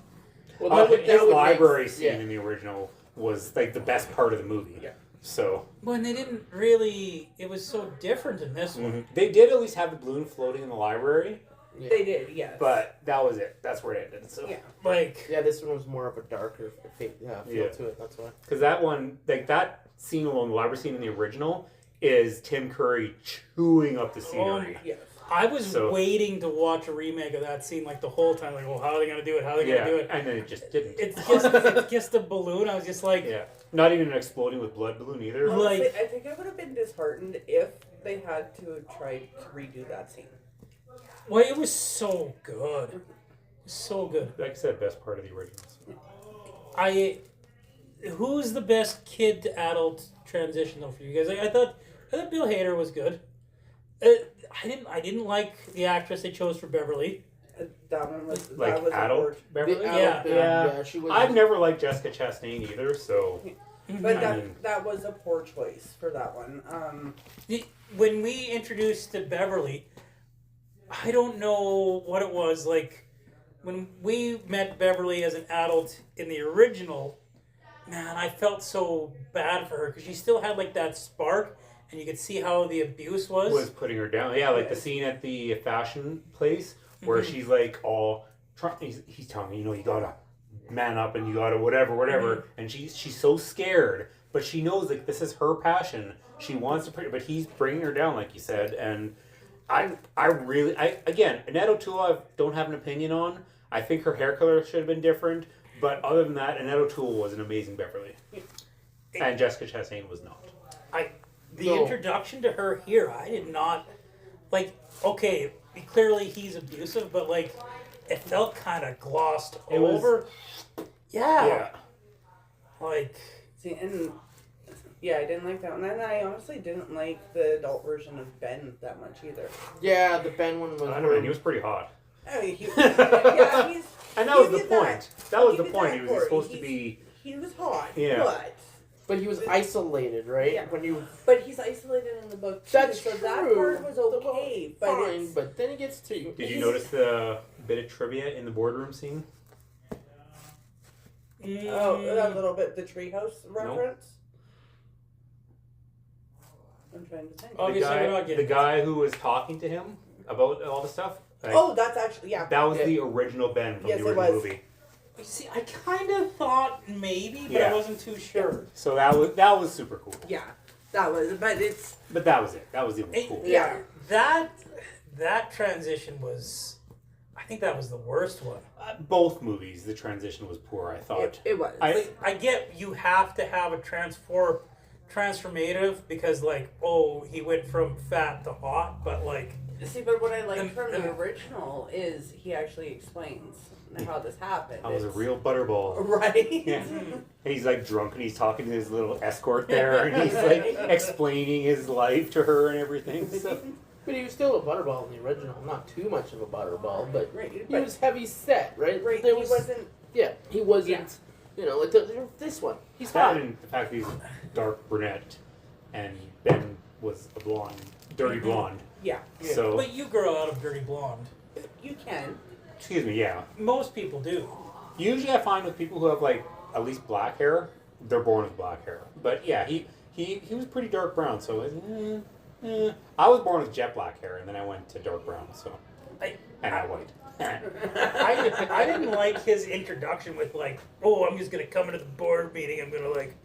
Speaker 6: Well,
Speaker 3: His
Speaker 6: would
Speaker 3: library
Speaker 6: make-
Speaker 3: scene
Speaker 6: yeah.
Speaker 3: in the original was like the best part of the movie.
Speaker 6: Yeah.
Speaker 3: So
Speaker 4: When they didn't really... It was so different in this one.
Speaker 3: they did at least have the balloon floating in the library,
Speaker 6: Yeah.
Speaker 5: They did, yes.
Speaker 3: but that was it. That's where it ended. So
Speaker 5: Yeah.
Speaker 4: Like...
Speaker 6: Yeah, this one was more of a darker feel
Speaker 3: Yeah.
Speaker 6: to it. That's why.
Speaker 3: because that one, like that scene alone, the library scene in the original, is Tim Curry chewing up the scenery.
Speaker 5: Yes.
Speaker 4: I was
Speaker 3: So-
Speaker 4: waiting to watch a remake of that scene like the whole time. Like, well, how are they going to do it? How are they going to do it?
Speaker 3: and then it just didn't.
Speaker 4: It's just a balloon. I was just like...
Speaker 3: Yeah, not even an exploding with blood balloon either.
Speaker 4: Like-
Speaker 5: Honestly, I think I would have been disheartened if they had to try to redo that scene.
Speaker 4: Well, it was so good. It was so good.
Speaker 3: Like I said, best part of the originals.
Speaker 4: Who's the best kid to adult transition though for you guys? I thought Bill Hader was good. I didn't like the actress they chose for Beverly.
Speaker 5: That one was
Speaker 3: Like
Speaker 5: that was
Speaker 3: adult
Speaker 5: awkward.
Speaker 3: Beverly.
Speaker 4: Yeah.
Speaker 6: Yeah, she was.
Speaker 3: I've never liked Jessica Chastain either, so
Speaker 5: But
Speaker 3: I
Speaker 5: that
Speaker 3: mean-
Speaker 5: that was a poor choice for that one.
Speaker 4: When we introduced to Beverly, I don't know what it was like when we met Beverly as an adult in the original. Man, I felt so bad for her because she still had like that spark, and you could see how the abuse
Speaker 3: was putting her down. Yeah, like the scene at the fashion place where she's like all he's telling me, you know, you gotta man up and you gotta whatever, and she's so scared, but she knows like this is her passion. She wants to, but he's bringing her down, like you said, and I again, Annette O'Toole I don't have an opinion on. I think her hair color should have been different, but other than that, Annette O'Toole was an amazing Beverly, and Jessica Chastain was not.
Speaker 4: The introduction to her here, I did not like. Okay, clearly he's abusive, but like it felt kind of glossed over. Yeah. Like
Speaker 5: See, and yeah, I didn't like that one, and I honestly didn't like the adult version of Ben that much either.
Speaker 6: Yeah, the Ben one was.
Speaker 3: I don't know. He was pretty hot.
Speaker 5: I mean, yeah, he's.
Speaker 3: And that was
Speaker 5: he
Speaker 3: the
Speaker 5: did
Speaker 3: point. That
Speaker 5: I'll
Speaker 3: was the
Speaker 5: give you
Speaker 3: point.
Speaker 5: that
Speaker 3: He was
Speaker 5: for it.
Speaker 3: supposed to be.
Speaker 5: He was hot.
Speaker 3: Yeah.
Speaker 6: But he was isolated, right?
Speaker 5: Yeah.
Speaker 6: When you.
Speaker 5: But he's isolated in the book too,
Speaker 6: That's
Speaker 5: so
Speaker 6: true.
Speaker 5: that part was okay. But
Speaker 6: Fine,
Speaker 5: it's,
Speaker 6: but then it gets to you.
Speaker 3: Did you notice the bit of trivia in the boardroom scene?
Speaker 5: oh, that little bit the treehouse reference. I'm trying to think.
Speaker 4: Obviously, we're not
Speaker 3: The
Speaker 4: getting
Speaker 3: guy who was talking to him about all the stuff. Like,
Speaker 5: Oh, that's actually
Speaker 3: that was
Speaker 6: Yeah.
Speaker 3: the original Ben from
Speaker 5: Yes,
Speaker 3: the
Speaker 5: it
Speaker 3: original
Speaker 5: was.
Speaker 3: movie.
Speaker 4: You see, I kind of thought maybe, but
Speaker 3: Yeah.
Speaker 4: I wasn't too sure.
Speaker 3: So that was super cool.
Speaker 5: Yeah, that was. But it's
Speaker 3: But that was it. That was the only cool.
Speaker 5: Yeah.
Speaker 4: That transition was, I think that was the worst one.
Speaker 3: Both movies, the transition was poor. I thought.
Speaker 5: it was.
Speaker 4: I get you have to have a transformative because like he went from fat to hot, but like
Speaker 5: See, but what I liked from
Speaker 4: the-
Speaker 5: the original is he actually explains how this happened.
Speaker 3: That was a
Speaker 5: It's-
Speaker 3: real butterball.
Speaker 5: right.
Speaker 3: Yeah. And he's like drunk and he's talking to his little escort there and he's like explaining his life to her and everything. So.
Speaker 6: But he was still a butterball in the original. Not too much of a butterball, but
Speaker 5: Right,
Speaker 6: he
Speaker 5: but-
Speaker 6: was heavy set, right?
Speaker 5: Right,
Speaker 6: There
Speaker 5: he wasn't.
Speaker 6: Yeah, he wasn't.
Speaker 5: Yeah.
Speaker 6: You know, like this one. He's
Speaker 3: That
Speaker 6: hot.
Speaker 3: and the fact that he's dark brunette and Ben was a blonde, dirty blonde.
Speaker 5: Yeah,
Speaker 3: So,
Speaker 4: but you grow out of Dirty Blonde.
Speaker 5: you can.
Speaker 3: excuse me, yeah.
Speaker 4: Most people do.
Speaker 3: Usually I find with people who have like at least black hair, they're born with black hair. But yeah, he was pretty dark brown, so I was born with jet black hair and then I went to dark brown, so and I white.
Speaker 4: I didn't like his introduction with like, I'm just gonna come into the board meeting. I'm gonna like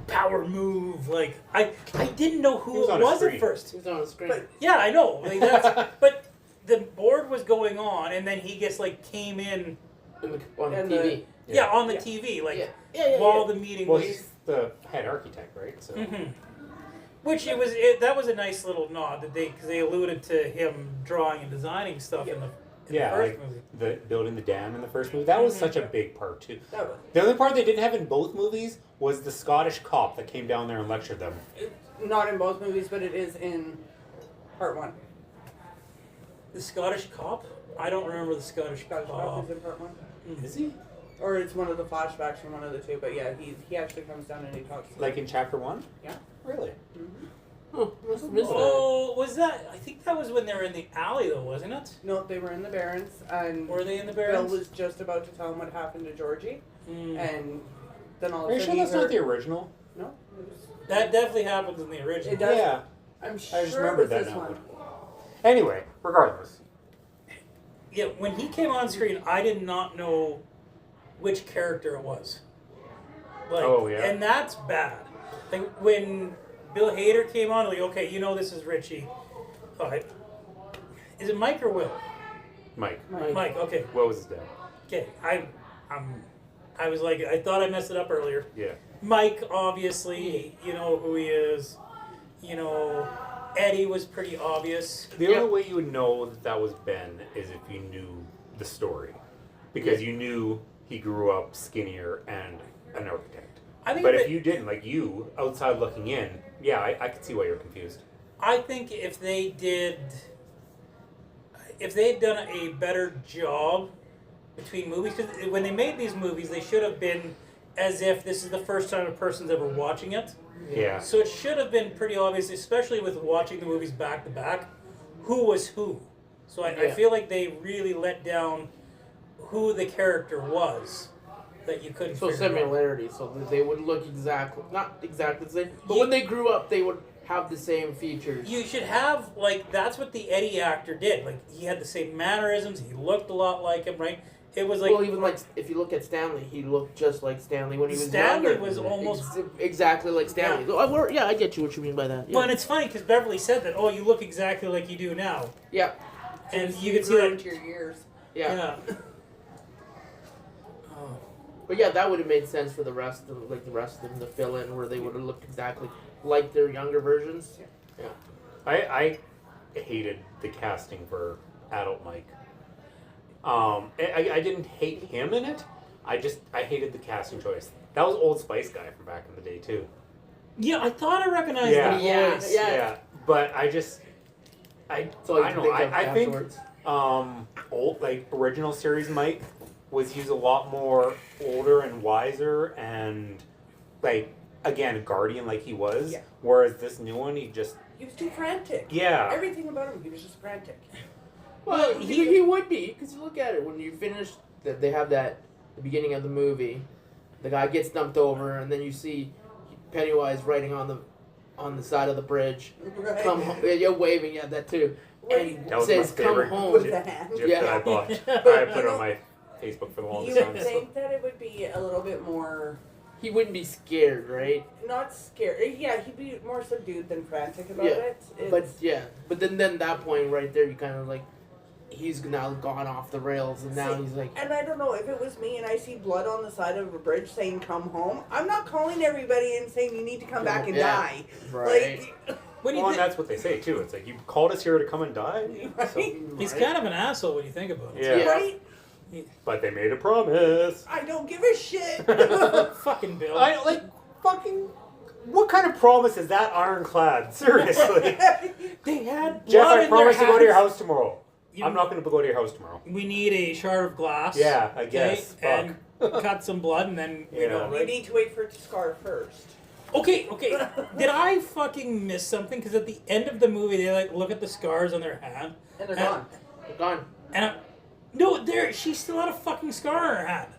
Speaker 4: power move. Like I didn't know
Speaker 3: He
Speaker 4: who
Speaker 3: was
Speaker 4: it
Speaker 3: on a
Speaker 4: was at
Speaker 3: screen.
Speaker 4: first.
Speaker 6: He was on the screen.
Speaker 5: But-
Speaker 4: Yeah, I know. Like, but the board was going on, and then he just like came in.
Speaker 6: on
Speaker 5: And
Speaker 6: TV.
Speaker 4: Yeah, on the
Speaker 5: Yeah.
Speaker 4: TV, like
Speaker 6: Yeah,
Speaker 4: while the meeting
Speaker 3: Well,
Speaker 4: was.
Speaker 3: he's the head architect, right? So
Speaker 4: Which that was a nice little nod that because they alluded to him drawing and designing stuff in the
Speaker 3: yeah,
Speaker 4: first
Speaker 3: like
Speaker 4: movie.
Speaker 3: the building the dam in the first movie. That was such a big part too.
Speaker 5: That was
Speaker 3: The only part they didn't have in both movies was the Scottish cop that came down there and lectured them.
Speaker 5: not in both movies, but it is in part one.
Speaker 4: The Scottish cop? I don't remember the Scottish
Speaker 5: Scottish
Speaker 4: cop.
Speaker 5: Cop is in part one,
Speaker 3: Is he?
Speaker 5: or it's one of the flashbacks from one of the two. But yeah, he actually comes down and he talks. To
Speaker 3: Like in chapter 1?
Speaker 5: Yeah.
Speaker 3: Really?
Speaker 6: Oh, must have missed that.
Speaker 4: Oh, was that? I think that was when they were in the alley, though, wasn't it?
Speaker 5: No, they were in the Barrens, and
Speaker 4: Were they in the
Speaker 5: Bill
Speaker 4: Barrens?
Speaker 5: was just about to tell him what happened to Georgie,
Speaker 4: Mm.
Speaker 5: and then all of
Speaker 3: Are
Speaker 5: a
Speaker 3: you
Speaker 5: sudden
Speaker 3: sure that's
Speaker 5: he
Speaker 3: not
Speaker 5: heard.
Speaker 3: the original?
Speaker 5: No, it was,
Speaker 4: That definitely happens in the original.
Speaker 5: It does.
Speaker 3: Yeah.
Speaker 5: I'm
Speaker 3: I
Speaker 5: sure
Speaker 3: just
Speaker 5: it
Speaker 3: remembered
Speaker 5: was
Speaker 3: that
Speaker 5: this
Speaker 3: now.
Speaker 5: one.
Speaker 3: Anyway, regardless.
Speaker 4: Yeah, when he came on screen, I did not know which character it was. Like,
Speaker 3: Oh, yeah.
Speaker 4: And that's bad. Like when Bill Hader came on, like, okay, you know this is Richie. All right. Is it Mike or Will?
Speaker 3: Mike.
Speaker 4: Mike. Okay.
Speaker 3: What was his dad?
Speaker 4: Okay. I was like, I thought I messed it up earlier.
Speaker 3: Yeah.
Speaker 4: Mike, obviously, you know who he is. You know, Eddie was pretty obvious.
Speaker 3: The
Speaker 6: Yep.
Speaker 3: only way you would know that that was Ben is if you knew the story, because you knew he grew up skinnier and an architect.
Speaker 4: I think
Speaker 3: But
Speaker 4: that-
Speaker 3: if you didn't, like you, outside looking in, yeah, I could see why you're confused.
Speaker 4: I think if they had done a better job between movies, because when they made these movies, they should have been as if this is the first time a person's ever watching it.
Speaker 3: Yeah.
Speaker 4: So it should have been pretty obvious, especially with watching the movies back to back, who was who. So I
Speaker 6: Yeah.
Speaker 4: feel like they really let down who the character was that you couldn't
Speaker 6: So
Speaker 4: figure out.
Speaker 6: similarity, so that they would look not exactly the same, but
Speaker 4: Ye-
Speaker 6: when they grew up, they would have the same features.
Speaker 4: You should have, like, that's what the Eddie actor did. Like, he had the same mannerisms, he looked a lot like him, right? It was like,
Speaker 6: Well, even like if you look at Stanley, he looked just like Stanley when he was
Speaker 4: Stanley
Speaker 6: younger.
Speaker 4: was almost.
Speaker 6: Exactly like Stanley. Yeah, I get you what you mean by that. Yeah.
Speaker 4: Well, and it's funny because Beverly said that, oh, you look exactly like you do now.
Speaker 6: yeah,
Speaker 4: And you could see
Speaker 5: grew
Speaker 4: that.
Speaker 5: into your years.
Speaker 6: yeah.
Speaker 4: Yeah. Oh.
Speaker 6: But yeah, that would have made sense for the rest of them to fill in where they would have looked exactly like their younger versions. Yeah.
Speaker 3: I hated the casting for adult Mike. I didn't hate him in it. I hated the casting choice. That was Old Spice guy from back in the day too.
Speaker 4: Yeah, I thought I recognized
Speaker 3: Yeah.
Speaker 4: the
Speaker 6: Yeah.
Speaker 4: voice.
Speaker 6: Yeah.
Speaker 3: But I
Speaker 6: That's all you
Speaker 3: I
Speaker 6: can
Speaker 3: don't know.
Speaker 6: think of
Speaker 3: I think
Speaker 6: afterwards.
Speaker 3: old like original series Mike was used a lot more older and wiser and like again guardian like he was.
Speaker 5: Yeah.
Speaker 3: Whereas this new one he
Speaker 5: was too frantic.
Speaker 3: yeah.
Speaker 5: Everything about him, he was just frantic.
Speaker 6: Well, he would be, because you look at it, when you finish, they have the beginning of the movie, the guy gets dumped over, and then you see Pennywise writing on the side of the bridge,
Speaker 5: Right.
Speaker 6: come home, you're waving at that too, and
Speaker 3: That was
Speaker 6: says,
Speaker 3: my
Speaker 6: come
Speaker 3: favorite.
Speaker 6: home.
Speaker 5: With the hand.
Speaker 3: GIF
Speaker 6: Yeah.
Speaker 3: that I bought. I put it on my Facebook for the longest
Speaker 5: You
Speaker 3: time.
Speaker 5: would
Speaker 3: so-
Speaker 5: think that it would be a little bit more,
Speaker 6: He wouldn't be scared, right?
Speaker 5: not scared. Yeah, he'd be more subdued than frantic about
Speaker 6: Yeah,
Speaker 5: it.
Speaker 6: But
Speaker 5: It's-
Speaker 6: yeah, but then that point right there, you kind of like, he's now gone off the rails, and now
Speaker 5: See,
Speaker 6: he's like,
Speaker 5: and I don't know, if it was me and I see blood on the side of a bridge saying come home, I'm not calling everybody and saying you need to come back and
Speaker 6: Yeah.
Speaker 5: die.
Speaker 6: right.
Speaker 5: Like,
Speaker 4: When you
Speaker 3: Well, and
Speaker 4: thi-
Speaker 3: that's what they say too. It's like you called us here to come and die. So,
Speaker 5: right?
Speaker 4: he's kind of an asshole when you think about it.
Speaker 3: yeah.
Speaker 5: Right?
Speaker 3: But they made a promise.
Speaker 5: I don't give a shit.
Speaker 4: Fucking Bill.
Speaker 3: I like fucking. What kind of promise is that ironclad? Seriously,
Speaker 4: They had blood
Speaker 3: Jeff. I
Speaker 4: in
Speaker 3: promise to
Speaker 4: their
Speaker 3: go to your
Speaker 4: hands.
Speaker 3: house tomorrow.
Speaker 4: You-
Speaker 3: I'm not going to go to your house tomorrow.
Speaker 4: We need a shard of glass.
Speaker 3: Yeah, I
Speaker 4: okay,
Speaker 3: guess.
Speaker 4: And
Speaker 3: Fuck.
Speaker 4: cut some blood, and then
Speaker 3: Yeah.
Speaker 4: you know.
Speaker 5: You
Speaker 4: Like,
Speaker 5: need to wait for it to scar first.
Speaker 4: okay. Did I fucking miss something? Because at the end of the movie, they like look at the scars on their hand,
Speaker 5: And they're
Speaker 4: And-
Speaker 5: gone.
Speaker 6: They're gone.
Speaker 4: and no, she still had a fucking scar on her hand.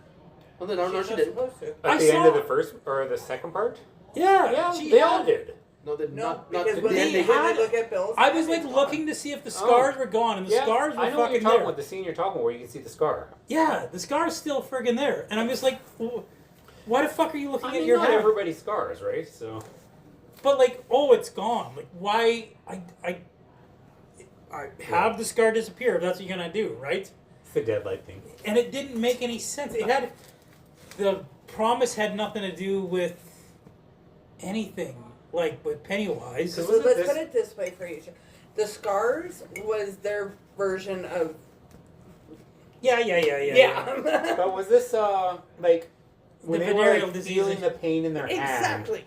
Speaker 6: Well, then, no,
Speaker 5: She's
Speaker 6: she
Speaker 5: not
Speaker 6: didn't.
Speaker 5: supposed to.
Speaker 3: At
Speaker 4: I
Speaker 3: the end of
Speaker 4: saw-
Speaker 3: the first or the second part.
Speaker 4: Yeah,
Speaker 3: Yeah,
Speaker 4: she
Speaker 3: they
Speaker 4: had-
Speaker 3: all did.
Speaker 6: No, they
Speaker 5: No,
Speaker 6: not
Speaker 5: because
Speaker 6: the
Speaker 5: when
Speaker 6: end
Speaker 5: they,
Speaker 6: they
Speaker 5: when
Speaker 4: had-
Speaker 5: they look at Bill's
Speaker 4: I
Speaker 5: hand,
Speaker 4: was like
Speaker 5: it's
Speaker 4: looking
Speaker 5: gone.
Speaker 4: to see if the scars were gone, and the scars were
Speaker 3: I know what you're
Speaker 4: fucking
Speaker 3: talking
Speaker 4: there.
Speaker 3: about. The scene you're talking about where you can see the scar.
Speaker 4: Yeah, the scar's still friggin' there, and I'm just like, why the fuck are you looking
Speaker 3: I
Speaker 4: at
Speaker 3: mean,
Speaker 4: your
Speaker 3: not
Speaker 4: hand?
Speaker 3: everybody's scars, right? So
Speaker 4: But like, oh, it's gone. Like, why? I have the scar disappear if that's what you're gonna do, right?
Speaker 3: it's the deadlight thing.
Speaker 4: And it didn't make any sense. It had the promise had nothing to do with anything, like with Pennywise.
Speaker 3: So
Speaker 5: So
Speaker 3: wasn't
Speaker 5: let's
Speaker 3: this-
Speaker 5: put it this way for you. The scars was their version of
Speaker 4: Yeah.
Speaker 3: But was this like when
Speaker 4: The
Speaker 3: they were
Speaker 4: venereal
Speaker 3: like,
Speaker 4: disease.
Speaker 3: feeling the pain in their hand?
Speaker 5: Exactly.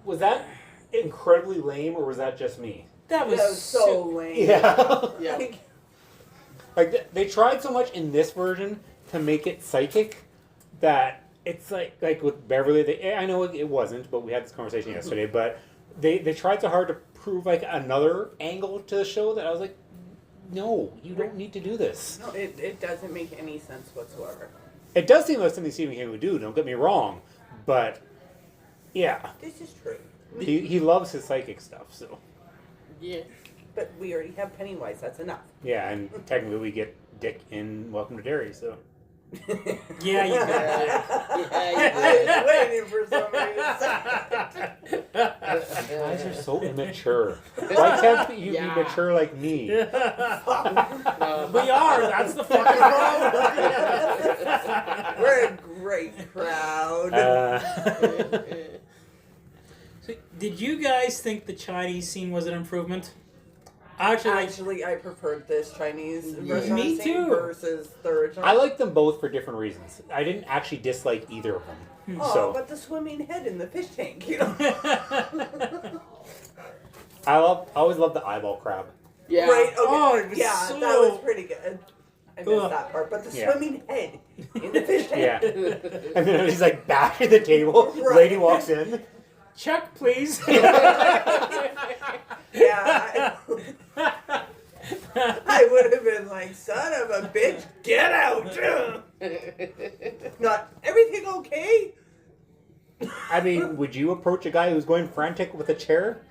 Speaker 3: Was that incredibly lame, or was that just me?
Speaker 4: That was,
Speaker 5: That was so lame.
Speaker 3: Yeah.
Speaker 6: Yeah.
Speaker 5: Like,
Speaker 3: Like they tried so much in this version to make it psychic that it's like with Beverly. I know it wasn't, but we had this conversation yesterday. But they tried so hard to prove like another angle to the show that I was like, no, you don't need to do this.
Speaker 5: no, it doesn't make any sense whatsoever.
Speaker 3: It does seem like something Stephen King would do. Don't get me wrong, but yeah,
Speaker 5: This is true.
Speaker 3: he loves his psychic stuff. So
Speaker 6: Yeah.
Speaker 5: But we already have Pennywise. That's enough.
Speaker 3: yeah, and technically we get Dick in Welcome to Derry. So
Speaker 4: Yeah, you did.
Speaker 5: I was waiting for somebody to say it.
Speaker 3: you guys are so immature. Why can't you
Speaker 6: Yeah.
Speaker 3: be mature like me?
Speaker 4: We are. That's the fucking problem.
Speaker 5: We're a great crowd.
Speaker 4: So Did you guys think the Chinese scene was an improvement? Actually,
Speaker 5: I preferred this Chinese
Speaker 4: Me
Speaker 5: restaurant scene
Speaker 4: too.
Speaker 5: versus the original.
Speaker 3: I like them both for different reasons. I didn't actually dislike either of them.
Speaker 5: Oh,
Speaker 3: So
Speaker 5: but the swimming head in the fish tank, you know.
Speaker 3: I always love the eyeball crab.
Speaker 6: Yeah.
Speaker 5: Right? Okay.
Speaker 4: Oh, it was
Speaker 5: yeah,
Speaker 4: so-
Speaker 5: that was pretty good. I missed
Speaker 4: Ugh.
Speaker 5: that part, but the
Speaker 3: Yeah.
Speaker 5: swimming head in the fish
Speaker 3: Yeah.
Speaker 5: tank.
Speaker 3: And then he's like back at the table.
Speaker 5: Right.
Speaker 3: Lady walks in.
Speaker 4: check, please.
Speaker 5: Yeah. I would have been like, son of a bitch, get out! Not everything okay?
Speaker 3: I mean, would you approach a guy who's going frantic with a chair?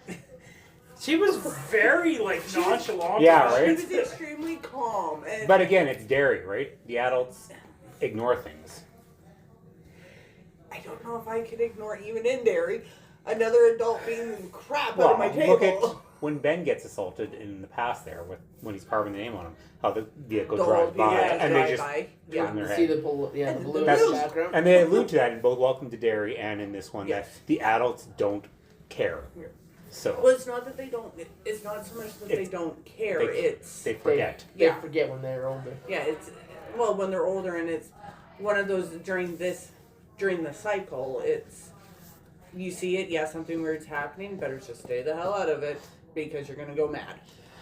Speaker 4: She was very nonchalant.
Speaker 3: Yeah,
Speaker 4: about
Speaker 3: right?
Speaker 4: it.
Speaker 5: She was extremely calm. And
Speaker 3: But again, it's dairy, right? The adults ignore things.
Speaker 5: I don't know if I could ignore, even in dairy, another adult being crap out
Speaker 3: Well,
Speaker 5: of my
Speaker 3: look at
Speaker 5: table.
Speaker 3: when Ben gets assaulted in the past there, when he's carving the name on him, how the vehicle
Speaker 5: The
Speaker 3: drives
Speaker 5: whole
Speaker 3: by,
Speaker 5: vehicle
Speaker 3: and they
Speaker 5: drive
Speaker 3: just
Speaker 5: by.
Speaker 3: turn their
Speaker 6: See
Speaker 3: head.
Speaker 6: the blue, the
Speaker 5: And
Speaker 6: blue
Speaker 5: the
Speaker 6: in the
Speaker 5: blue.
Speaker 6: background.
Speaker 3: And they allude to that in both Welcome to Dairy and in this one,
Speaker 5: Yes.
Speaker 3: that the adults don't care.
Speaker 5: Yeah.
Speaker 3: So
Speaker 5: Well, it's not that they don't. It's not so much that they
Speaker 3: It's-
Speaker 5: don't care.
Speaker 3: they-
Speaker 5: It's
Speaker 3: they forget.
Speaker 6: They
Speaker 5: Yeah.
Speaker 6: forget when they're older.
Speaker 5: yeah. It's well when they're older, and it's one of those during the cycle. It's you see it. Yeah, something weird's happening. Better just stay the hell out of it because you're gonna go mad.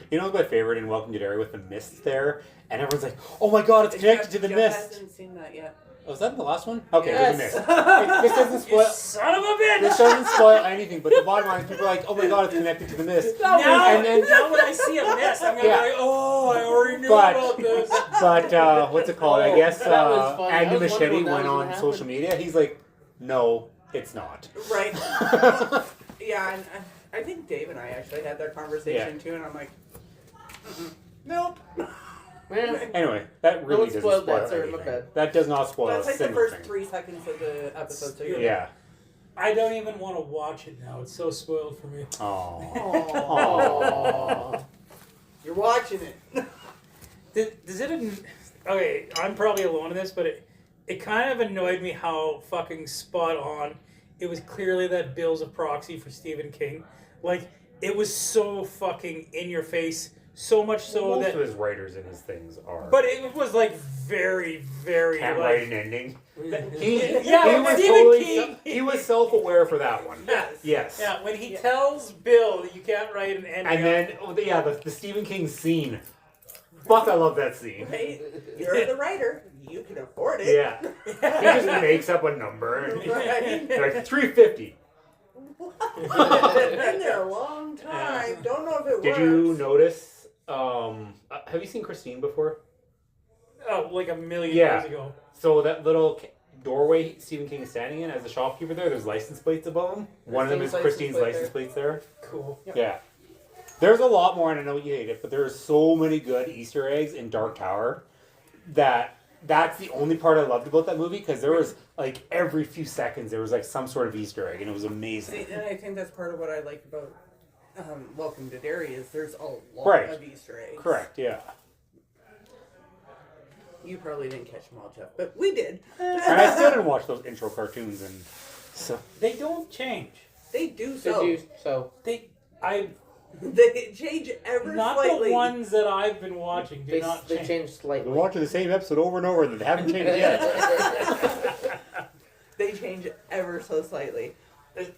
Speaker 3: You know what's my favorite in Welcome to Dairy with the mist there? And everyone's like, oh my god, it's connected to the
Speaker 5: Jeff
Speaker 3: mist.
Speaker 5: hasn't seen that yet.
Speaker 3: Oh, was that in the last one? Okay,
Speaker 5: Yes.
Speaker 3: there's a mist. This doesn't
Speaker 4: You
Speaker 3: spoil.
Speaker 4: son of a bitch!
Speaker 3: This doesn't spoil anything, but the bottom line is people are like, oh my god, it's connected to the mist.
Speaker 4: Now,
Speaker 3: And then-
Speaker 4: now when I see a mist, I'm gonna
Speaker 3: Yeah.
Speaker 4: be like, oh, I already knew
Speaker 3: But-
Speaker 4: about this.
Speaker 3: But what's it called? I guess
Speaker 6: that was funny. I
Speaker 3: Andy
Speaker 6: was wondering
Speaker 3: Machete
Speaker 6: when that
Speaker 3: went
Speaker 6: was
Speaker 3: on
Speaker 6: gonna
Speaker 3: social
Speaker 6: happen.
Speaker 3: media. He's like, no, it's not.
Speaker 5: Right. Yeah, and I think Dave and I actually had that conversation too, and I'm like, nope.
Speaker 6: Yeah.
Speaker 3: Anyway, that really
Speaker 6: one
Speaker 3: doesn't
Speaker 6: spoiled
Speaker 3: spoil
Speaker 6: that, sir, my
Speaker 3: anything.
Speaker 6: bad.
Speaker 3: That does not spoil
Speaker 5: That's
Speaker 3: a
Speaker 5: like the
Speaker 3: single
Speaker 5: first
Speaker 3: thing.
Speaker 5: 3 seconds of the episode. So you're
Speaker 3: Yeah.
Speaker 4: I don't even want to watch it now. It's so spoiled for me.
Speaker 3: Oh.
Speaker 6: Aww.
Speaker 5: You're watching it.
Speaker 4: Does it? Okay, I'm probably alone in this, but it kind of annoyed me how fucking spot on it was. Clearly that Bill's a proxy for Stephen King. Like it was so fucking in your face, so much so
Speaker 3: Most
Speaker 4: that.
Speaker 3: of his writers in his things are.
Speaker 4: But it was like very, very
Speaker 3: can't
Speaker 4: like.
Speaker 3: write an ending. He,
Speaker 4: Yeah,
Speaker 3: he was
Speaker 4: Stephen
Speaker 3: totally
Speaker 4: King-
Speaker 3: he was self-aware for that one.
Speaker 5: Yes.
Speaker 3: Yes.
Speaker 4: Yeah, when he tells Bill that you can't write an ending.
Speaker 3: And then, the Stephen King scene. Fuck, I love that scene.
Speaker 5: Hey, you're the writer. You can afford it.
Speaker 3: Yeah. He just makes up a number. And
Speaker 5: Right.
Speaker 3: they're like, 350.
Speaker 5: Been there a long time. Don't know if it
Speaker 3: Did
Speaker 5: works.
Speaker 3: you notice, have you seen Christine before?
Speaker 4: Oh, like a million
Speaker 3: Yeah.
Speaker 4: years ago.
Speaker 3: So that little doorway Stephen King is standing in as a shopkeeper there's license plates above him. One of them is
Speaker 5: Christine's
Speaker 3: Christine's
Speaker 5: license
Speaker 3: license plates there.
Speaker 4: Cool.
Speaker 3: Yeah. There's a lot more, and I know you hate it, but there's so many good Easter eggs in Dark Tower that's the only part I loved about that movie, because there was, like, every few seconds there was, like, some sort of Easter egg, and it was amazing.
Speaker 5: See, and I think that's part of what I like about Welcome to Dairy is there's a lot
Speaker 3: Right.
Speaker 5: of Easter eggs.
Speaker 3: Correct, yeah.
Speaker 5: You probably didn't catch them all, Jeff, but we did.
Speaker 3: And I still didn't watch those intro cartoons, and so...
Speaker 4: They don't change.
Speaker 5: They do
Speaker 6: Did
Speaker 5: so.
Speaker 6: you? So
Speaker 4: I
Speaker 5: They change ever
Speaker 4: not
Speaker 5: slightly.
Speaker 4: the ones that I've been watching do
Speaker 6: they,
Speaker 4: not
Speaker 6: they
Speaker 4: change.
Speaker 6: changed slightly.
Speaker 3: We're watching the same episode over and over, and they haven't changed yet.
Speaker 5: They change ever so slightly.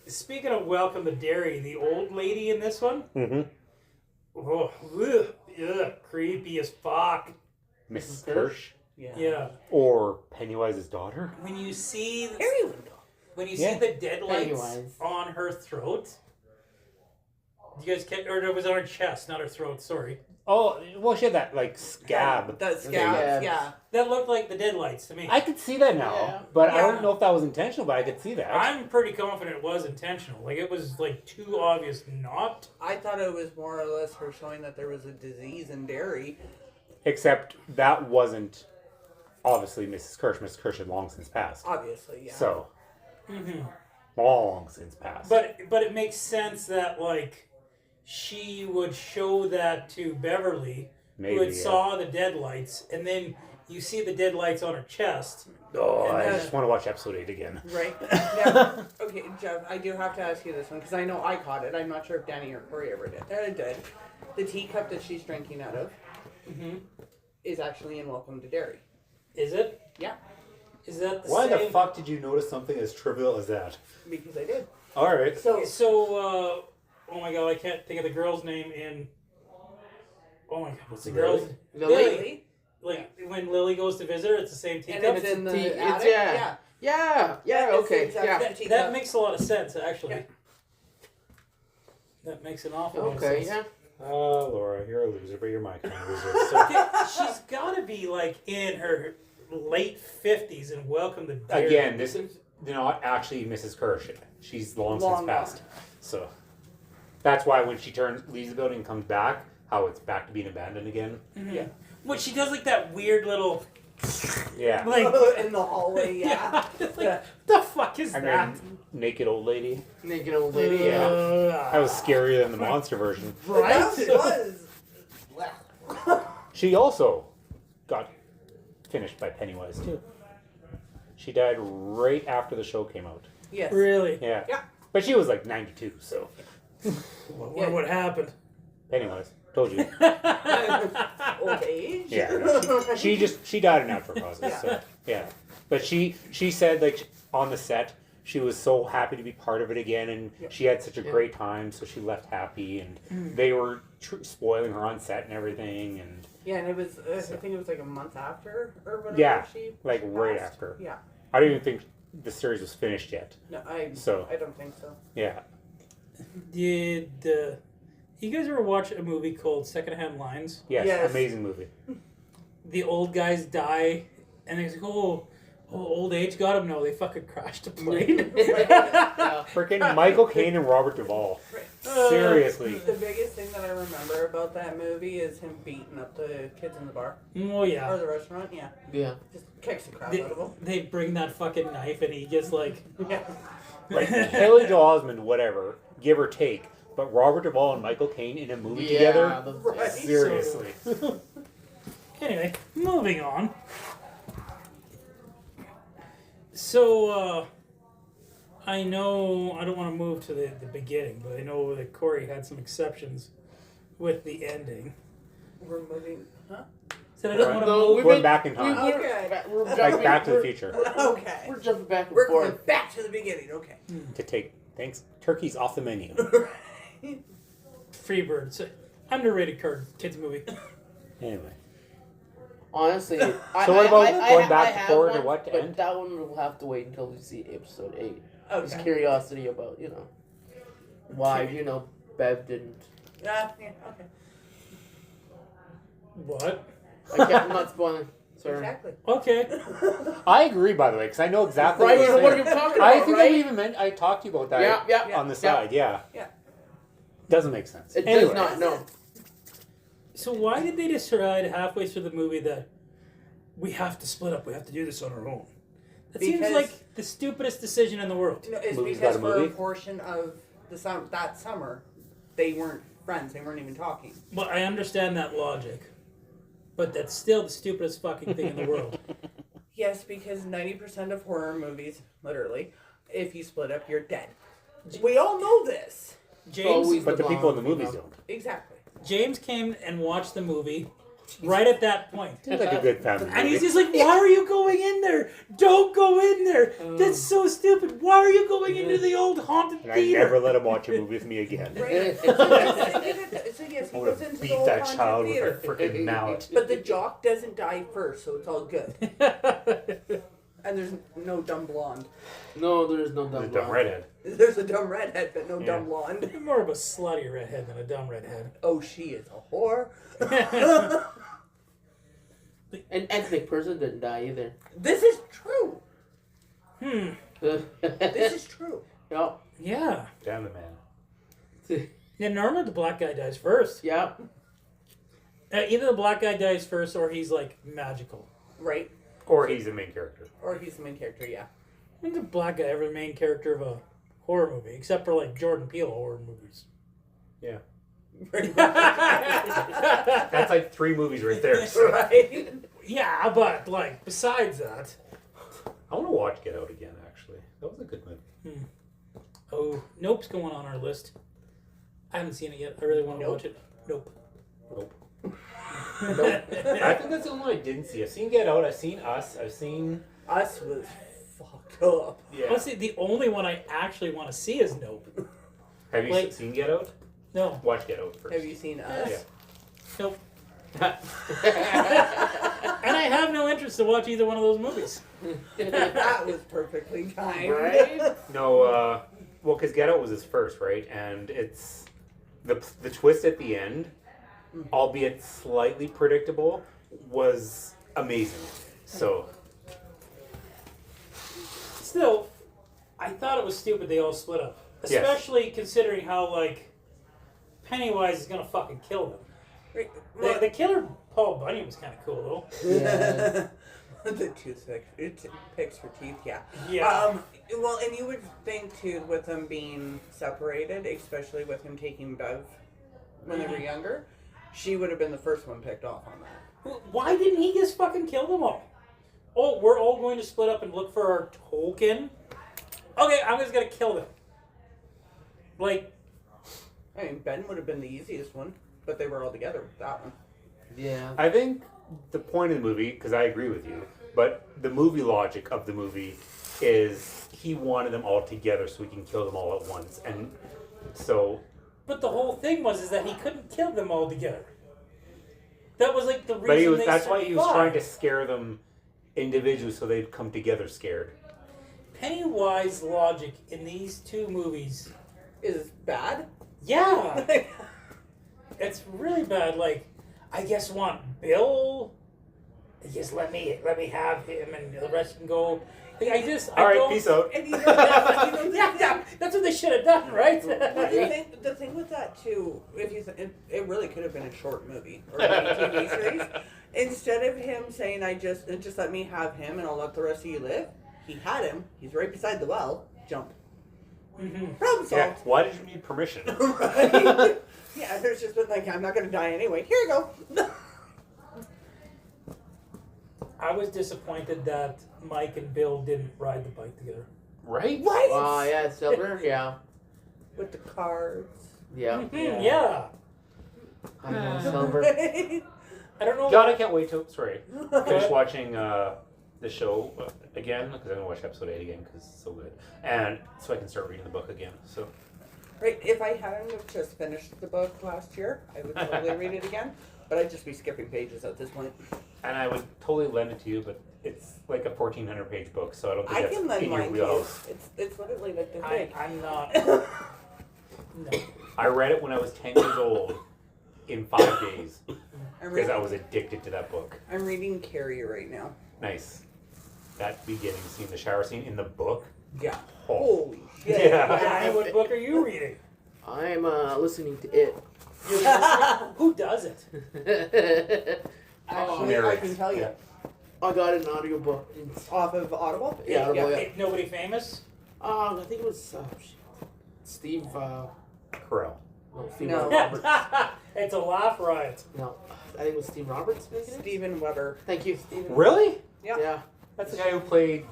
Speaker 4: Speaking of Welcome to Dairy, the old lady in this one,
Speaker 3: Mm-hmm.
Speaker 4: oh, ugh, creepy as fuck.
Speaker 3: Mrs. Kirsch.
Speaker 5: Yeah.
Speaker 4: Yeah,
Speaker 3: Or Pennywise's daughter.
Speaker 4: when you see
Speaker 5: Everyone.
Speaker 4: when you
Speaker 3: Yeah.
Speaker 4: see the deadlights
Speaker 6: Pennywise.
Speaker 4: on her throat. You guys can, or it was on her chest, not her throat. Sorry,
Speaker 3: Oh, well, she had that, like, scab.
Speaker 5: That scabs,
Speaker 6: Scabs.
Speaker 5: yeah.
Speaker 4: that looked like the deadlights to me.
Speaker 3: I could see that now,
Speaker 6: Yeah.
Speaker 3: but I
Speaker 5: Yeah.
Speaker 3: don't know if that was intentional, but I could see that.
Speaker 4: I'm pretty confident it was intentional. Like it was like too obvious not.
Speaker 5: I thought it was more or less her showing that there was a disease in dairy.
Speaker 3: Except that wasn't obviously Mrs. Kirsch. Mrs. Kirsch had long since passed.
Speaker 5: Obviously, yeah.
Speaker 3: So,
Speaker 4: Mm-hmm.
Speaker 3: long since passed.
Speaker 4: But it makes sense that like she would show that to Beverly
Speaker 3: Maybe,
Speaker 4: who had
Speaker 3: yeah.
Speaker 4: saw the dead lights, and then you see the dead lights on her chest.
Speaker 3: Oh, I
Speaker 4: And,
Speaker 3: just want to watch episode 8 again.
Speaker 5: Right. Now, okay, Jeff, I do have to ask you this one because I know I caught it. I'm not sure if Danny or Corey ever did. Did. The teacup that she's drinking out of is actually in Welcome to Derry.
Speaker 4: Is it?
Speaker 5: Yeah,
Speaker 4: Is that the
Speaker 3: Why
Speaker 4: same?
Speaker 3: the fuck did you notice something as trivial as that?
Speaker 5: because I did.
Speaker 3: All right.
Speaker 5: So,
Speaker 4: So, oh my god, I can't think of the girl's name in. Oh my god, what's the
Speaker 3: Lily?
Speaker 4: girl's
Speaker 6: Lily?
Speaker 5: Lily,
Speaker 4: Like when Lily goes to visit her, it's the same
Speaker 5: and
Speaker 4: teacup.
Speaker 5: it's in the
Speaker 6: It's-
Speaker 5: attic.
Speaker 6: yeah. Yeah,
Speaker 5: That is the
Speaker 6: okay,
Speaker 5: exact
Speaker 6: yeah.
Speaker 5: same
Speaker 4: That
Speaker 5: teacup.
Speaker 4: makes a lot of sense, actually.
Speaker 5: Yeah.
Speaker 4: That makes an awful lot of
Speaker 6: Okay,
Speaker 4: sense.
Speaker 6: yeah.
Speaker 3: Oh, Laura, you're a loser, but you're my kind of loser. So,
Speaker 4: Okay, she's got to be like in her late 50s and welcome to Derry.
Speaker 3: again, this is not actually Mrs. Kirsch. She's long since
Speaker 5: Long
Speaker 3: passed. So that's why when she leaves the building and comes back, how it's back to being abandoned again.
Speaker 5: Yeah.
Speaker 4: What she does like that weird little
Speaker 3: Yeah.
Speaker 4: like
Speaker 5: in the hallway, yeah.
Speaker 4: It's
Speaker 5: Yeah.
Speaker 4: like, the fuck is
Speaker 3: And
Speaker 4: that?
Speaker 3: then naked old lady.
Speaker 6: Naked old lady, yeah.
Speaker 3: That was scarier than the monster version.
Speaker 5: That was.
Speaker 3: She also got finished by Pennywise too. She died right after the show came out.
Speaker 5: Yes.
Speaker 4: Really?
Speaker 3: Yeah.
Speaker 5: Yeah.
Speaker 3: But she was like 92, so
Speaker 4: What would happen?
Speaker 3: Pennywise. Told you.
Speaker 5: Old age.
Speaker 3: Yeah. no, she died of natural causes. So yeah. But she said like on the set she was so happy to be part of it again, and she had such a great time, so she left happy, and they were spoiling her on set and everything, and
Speaker 5: Yeah, and it was. I think it was like a month after or whatever.
Speaker 3: Yeah,
Speaker 5: she
Speaker 3: like right
Speaker 5: passed.
Speaker 3: after.
Speaker 5: Yeah.
Speaker 3: I don't even think the series was finished yet.
Speaker 5: No, I
Speaker 3: So
Speaker 5: don't think so.
Speaker 3: yeah.
Speaker 4: Did you guys ever watch a movie called Secondhand Lines?
Speaker 3: Yes. Amazing movie.
Speaker 4: The old guys die, and they go, "Oh, old age got them." No, they fucking crashed a plane.
Speaker 6: Yeah.
Speaker 3: Freaking Michael Caine and Robert Duvall.
Speaker 5: Right.
Speaker 3: Seriously.
Speaker 5: The biggest thing that I remember about that movie is him beating up the kids in the bar
Speaker 4: Oh
Speaker 5: or
Speaker 4: yeah.
Speaker 5: the restaurant. Yeah,
Speaker 6: Yeah.
Speaker 5: just kicks the crap
Speaker 4: They,
Speaker 5: out of them.
Speaker 4: they bring that fucking knife, and he gets like,
Speaker 5: Yeah.
Speaker 3: Like Haley Joel Osment, whatever, give or take. But Robert Duvall and Michael Caine in a movie together?
Speaker 5: Right.
Speaker 3: Seriously.
Speaker 4: Anyway, moving on. So, I know I don't want to move to the beginning, but I know that Corey had some exceptions with the ending.
Speaker 5: We're moving. Huh?
Speaker 4: Said I don't want to
Speaker 6: No,
Speaker 4: move.
Speaker 6: we've
Speaker 3: We're
Speaker 6: been-
Speaker 3: back in time.
Speaker 5: Okay.
Speaker 6: We're
Speaker 3: Like
Speaker 6: jumping-
Speaker 3: Back to the
Speaker 6: we're-
Speaker 3: Future.
Speaker 5: Okay.
Speaker 6: We're jumping back and
Speaker 5: We're going
Speaker 6: forth.
Speaker 5: back to the beginning. Okay.
Speaker 3: To take, thanks, turkey's off the menu.
Speaker 4: Freebird. So, underrated kids movie.
Speaker 3: Anyway.
Speaker 6: Honestly,
Speaker 3: So what about going back
Speaker 6: have
Speaker 3: forward to
Speaker 6: one,
Speaker 3: what to
Speaker 6: but
Speaker 3: end?
Speaker 6: that one will have to wait until we see episode 8. Just
Speaker 5: Okay.
Speaker 6: curiosity about, why, Bev didn't.
Speaker 5: Yeah. Okay.
Speaker 4: What?
Speaker 6: I'm not spoiling. Sorry.
Speaker 5: Exactly.
Speaker 4: Okay.
Speaker 3: I agree, by the way, because I know exactly
Speaker 6: Right,
Speaker 3: what
Speaker 6: you
Speaker 3: you're
Speaker 6: know what
Speaker 3: saying.
Speaker 6: you're talking
Speaker 3: I
Speaker 6: about,
Speaker 3: think
Speaker 6: right?
Speaker 3: I even I talked to you about that
Speaker 6: Yeah.
Speaker 3: on the side, yeah.
Speaker 5: Yeah.
Speaker 3: Doesn't make sense.
Speaker 6: It
Speaker 3: Anyway.
Speaker 6: does not, no.
Speaker 4: So why did they decide halfway through the movie that we have to split up? We have to do this on our own. That seems
Speaker 5: Because-
Speaker 4: like the stupidest decision in the world.
Speaker 5: No, it's
Speaker 3: Movie's
Speaker 5: because
Speaker 3: got a
Speaker 5: for a
Speaker 3: movie?
Speaker 5: portion of that summer, they weren't friends. They weren't even talking.
Speaker 4: Well, I understand that logic, but that's still the stupidest fucking thing in the world.
Speaker 5: Yes, because 90% of horror movies, literally, if you split up, you're dead. We all know this.
Speaker 4: James,
Speaker 6: Always
Speaker 3: But the
Speaker 6: the
Speaker 3: people in
Speaker 6: bomb,
Speaker 3: the movies
Speaker 6: you know.
Speaker 3: don't.
Speaker 5: Exactly.
Speaker 4: James came and watched the movie right at that point.
Speaker 3: Seems like a good family
Speaker 4: And he's
Speaker 3: movie.
Speaker 4: just like, why are you going in there? Don't go in there. That's so stupid. Why are you going into the old haunted
Speaker 3: And I
Speaker 4: theater?
Speaker 3: never let him watch a movie with me again.
Speaker 5: Right. So yes,
Speaker 3: I
Speaker 5: he
Speaker 3: would
Speaker 5: goes
Speaker 3: have
Speaker 5: into
Speaker 3: beat
Speaker 5: the old
Speaker 3: that
Speaker 5: haunted
Speaker 3: child
Speaker 5: theater.
Speaker 3: with a freaking mallet.
Speaker 5: But the jock doesn't die first, so it's all good. And there's no dumb blonde.
Speaker 6: No, there's no dumb
Speaker 3: The dumb
Speaker 6: blonde.
Speaker 3: redhead.
Speaker 5: There's a dumb redhead, but no
Speaker 3: Yeah.
Speaker 5: dumb blonde.
Speaker 4: You're more of a slutty redhead than a dumb redhead.
Speaker 5: Oh, she is a whore.
Speaker 6: An ethnic person didn't die either.
Speaker 5: This is true.
Speaker 4: Hmm.
Speaker 5: This is true.
Speaker 6: Yeah.
Speaker 4: Yeah.
Speaker 3: Damn the man.
Speaker 4: Yeah, normally the black guy dies first.
Speaker 6: Yeah.
Speaker 4: Either the black guy dies first or he's like magical.
Speaker 5: Right?
Speaker 3: Or he's the main character.
Speaker 5: Or he's the main character, yeah.
Speaker 4: When's the black guy ever the main character of a horror movie? Except for like Jordan Peele horror movies.
Speaker 3: Yeah. That's like 3 movies right there. So.
Speaker 5: Right?
Speaker 4: Yeah, but like besides that,
Speaker 3: I want to watch Get Out again. Actually, that was a good movie.
Speaker 4: oh, Nope's going on our list. I haven't seen it yet. I really want to
Speaker 5: Nope.
Speaker 4: watch it. Nope.
Speaker 3: Nope. I think that's the only one I didn't see. I've seen Get Out. I've seen Us. I've seen.
Speaker 5: Us was fucked up.
Speaker 3: Yeah.
Speaker 4: Honestly, the only one I actually want to see is Nope.
Speaker 3: Have you
Speaker 4: like-
Speaker 3: seen Get Out?
Speaker 4: No.
Speaker 3: Watch Get Out first.
Speaker 5: Have you seen Us?
Speaker 3: Yeah.
Speaker 4: Nope. And I have no interest to watch either one of those movies.
Speaker 5: That was perfectly timed.
Speaker 6: Right?
Speaker 3: No, well, because Get Out was his first, right? And it's the twist at the end, albeit slightly predictable, was amazing. So
Speaker 4: Still, I thought it was stupid they all split up.
Speaker 3: Yes.
Speaker 4: Especially considering how, like, Pennywise is gonna fucking kill them.
Speaker 5: Right,
Speaker 4: The killer Paul Bunyan was kind of cool, though.
Speaker 6: Yeah.
Speaker 5: the picks for teeth, yeah.
Speaker 4: Yeah.
Speaker 5: Well, and you would think too, with them being separated, especially with him taking Bev when they were younger, she would have been the first one picked off on that.
Speaker 4: Why didn't he just fucking kill them all? Oh, we're all going to split up and look for our token? Okay, I'm just gonna kill them. Like,
Speaker 5: I mean, Ben would have been the easiest one, but they were all together with that one.
Speaker 6: Yeah.
Speaker 3: I think the point of the movie, because I agree with you, but the movie logic of the movie is he wanted them all together so he can kill them all at once, and so.
Speaker 4: but the whole thing was that he couldn't kill them all together. That was like the reason
Speaker 3: But he was,
Speaker 4: they
Speaker 3: that's why he was trying to
Speaker 4: survived.
Speaker 3: scare them individually so they'd come together scared.
Speaker 4: Pennywise logic in these 2 movies,
Speaker 5: Is bad?
Speaker 4: yeah, it's really bad. Like, I just want Bill. Just let me have him, and the rest can go. Like, I
Speaker 3: Alright,
Speaker 4: don't-
Speaker 3: peace out.
Speaker 5: And
Speaker 4: yeah, that's what they should have done, right?
Speaker 5: the thing with that too, if you it really could have been a short movie or a TV series. Instead of him saying, "I just let me have him and I'll let the rest of you live," he had him. He's right beside the well. Jump. Problem
Speaker 3: Yeah,
Speaker 5: solved.
Speaker 3: why did you need permission?
Speaker 5: Right? Yeah, there's just been like, I'm not gonna die anyway. Here you go.
Speaker 4: I was disappointed that Mike and Bill didn't ride the bike together.
Speaker 3: Right?
Speaker 5: What?
Speaker 6: Oh, yeah, Silver? Yeah.
Speaker 5: With the cards.
Speaker 6: Yeah.
Speaker 4: Yeah.
Speaker 6: I know Silver.
Speaker 4: I don't know.
Speaker 3: God, I can't wait to finish watching the show again, because I'm going to watch episode 8 again because it's so good. And so I can start reading the book again. So
Speaker 5: Right, if I hadn't have just finished the book last year, I would totally read it again. But I'd just be skipping pages at this point.
Speaker 3: And I would totally lend it to you, but it's like a 1,400 page book, so I don't think
Speaker 5: I
Speaker 3: that's
Speaker 5: can lend
Speaker 3: in your
Speaker 5: mine to you.
Speaker 3: wheelhouse.
Speaker 5: It's literally like the thing.
Speaker 4: I'm not. No.
Speaker 3: I read it when I was 10 years old in 5 days
Speaker 5: I'm
Speaker 3: because I
Speaker 5: reading,
Speaker 3: was addicted to that book.
Speaker 5: I'm reading Carrie right now.
Speaker 3: Nice. That beginning scene, the shower scene in the book.
Speaker 5: Yeah.
Speaker 3: Oh.
Speaker 5: Holy shit.
Speaker 3: Yeah.
Speaker 4: What book are you reading?
Speaker 6: I'm listening to it.
Speaker 4: Who does it?
Speaker 5: Actually,
Speaker 3: Mary.
Speaker 5: I can tell you.
Speaker 3: Yeah.
Speaker 6: I got an audiobook. It's,
Speaker 5: Off of Audible?
Speaker 6: Yeah, Audible, yeah.
Speaker 4: Nobody famous?
Speaker 6: I think it was Steve.
Speaker 3: Carell.
Speaker 6: No, Steve
Speaker 5: No.
Speaker 6: Roberts.
Speaker 4: It's a laugh riot.
Speaker 6: No, I think it was Steve Roberts. Making it.
Speaker 5: Steven Weber.
Speaker 6: Thank you.
Speaker 3: Really?
Speaker 5: Yeah.
Speaker 6: Yeah.
Speaker 3: That's the guy who played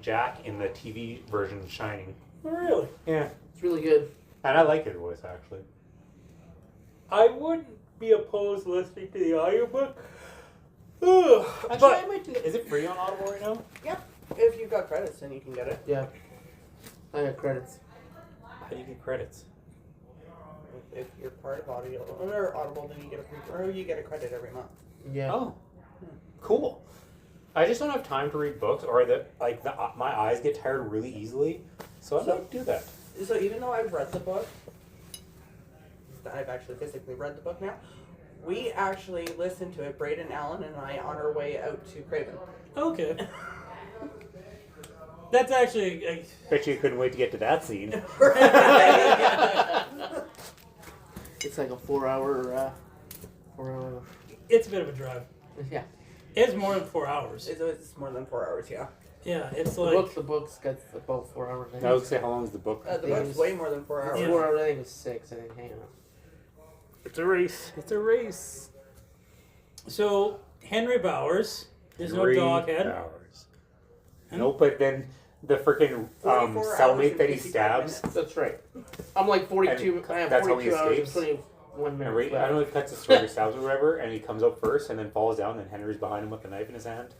Speaker 3: Jack in the TV version of Shining.
Speaker 4: Really?
Speaker 3: Yeah.
Speaker 6: It's really good.
Speaker 3: And I like his voice, actually.
Speaker 4: I wouldn't be opposed to listening to the audiobook.
Speaker 3: Actually,
Speaker 4: But
Speaker 3: I might do that. Is it free on Audible right now?
Speaker 5: Yep. If you've got credits, then you can get it.
Speaker 6: Yeah. I got credits.
Speaker 3: How do you get credits?
Speaker 5: If you're part of Audible, then you get you get a credit every month.
Speaker 6: Yeah.
Speaker 3: Oh, cool. I just don't have time to read books, or my eyes get tired really easily, so I might do that.
Speaker 5: So even though I've read the book, I've actually physically read the book now. We actually listened to it, Braden Allen and I, on our way out to Craven.
Speaker 4: okay. That's actually.
Speaker 3: Bet you couldn't wait to get to that scene.
Speaker 6: It's like a 4 hour. 4 hour.
Speaker 4: It's a bit of a drive.
Speaker 6: Yeah.
Speaker 4: It's more than 4 hours.
Speaker 5: It's more than 4 hours, yeah.
Speaker 4: Yeah, it's
Speaker 6: The
Speaker 4: like.
Speaker 6: book's got about 4 hours.
Speaker 3: I would say, how long is the book?
Speaker 5: The book's way more than 4 hours.
Speaker 6: It's 4 hours. I think it was 6. I think. Hang on.
Speaker 3: It's a race. It's a race.
Speaker 4: So Henry Bowers, there's no
Speaker 3: Three
Speaker 4: doghead.
Speaker 3: hours. Nope, but then the freaking
Speaker 5: 44 hours
Speaker 3: cellmate
Speaker 5: and
Speaker 3: that he
Speaker 5: 55
Speaker 3: stabs.
Speaker 5: minutes.
Speaker 6: That's right. I'm like 42. I have
Speaker 3: that's how he
Speaker 6: 42 hours and
Speaker 3: escapes?
Speaker 6: 21
Speaker 3: And
Speaker 6: minutes.
Speaker 3: I don't know if he cuts his throat or stabs or whatever, and he comes up first and then falls down, and Henry's behind him with a knife in his hand.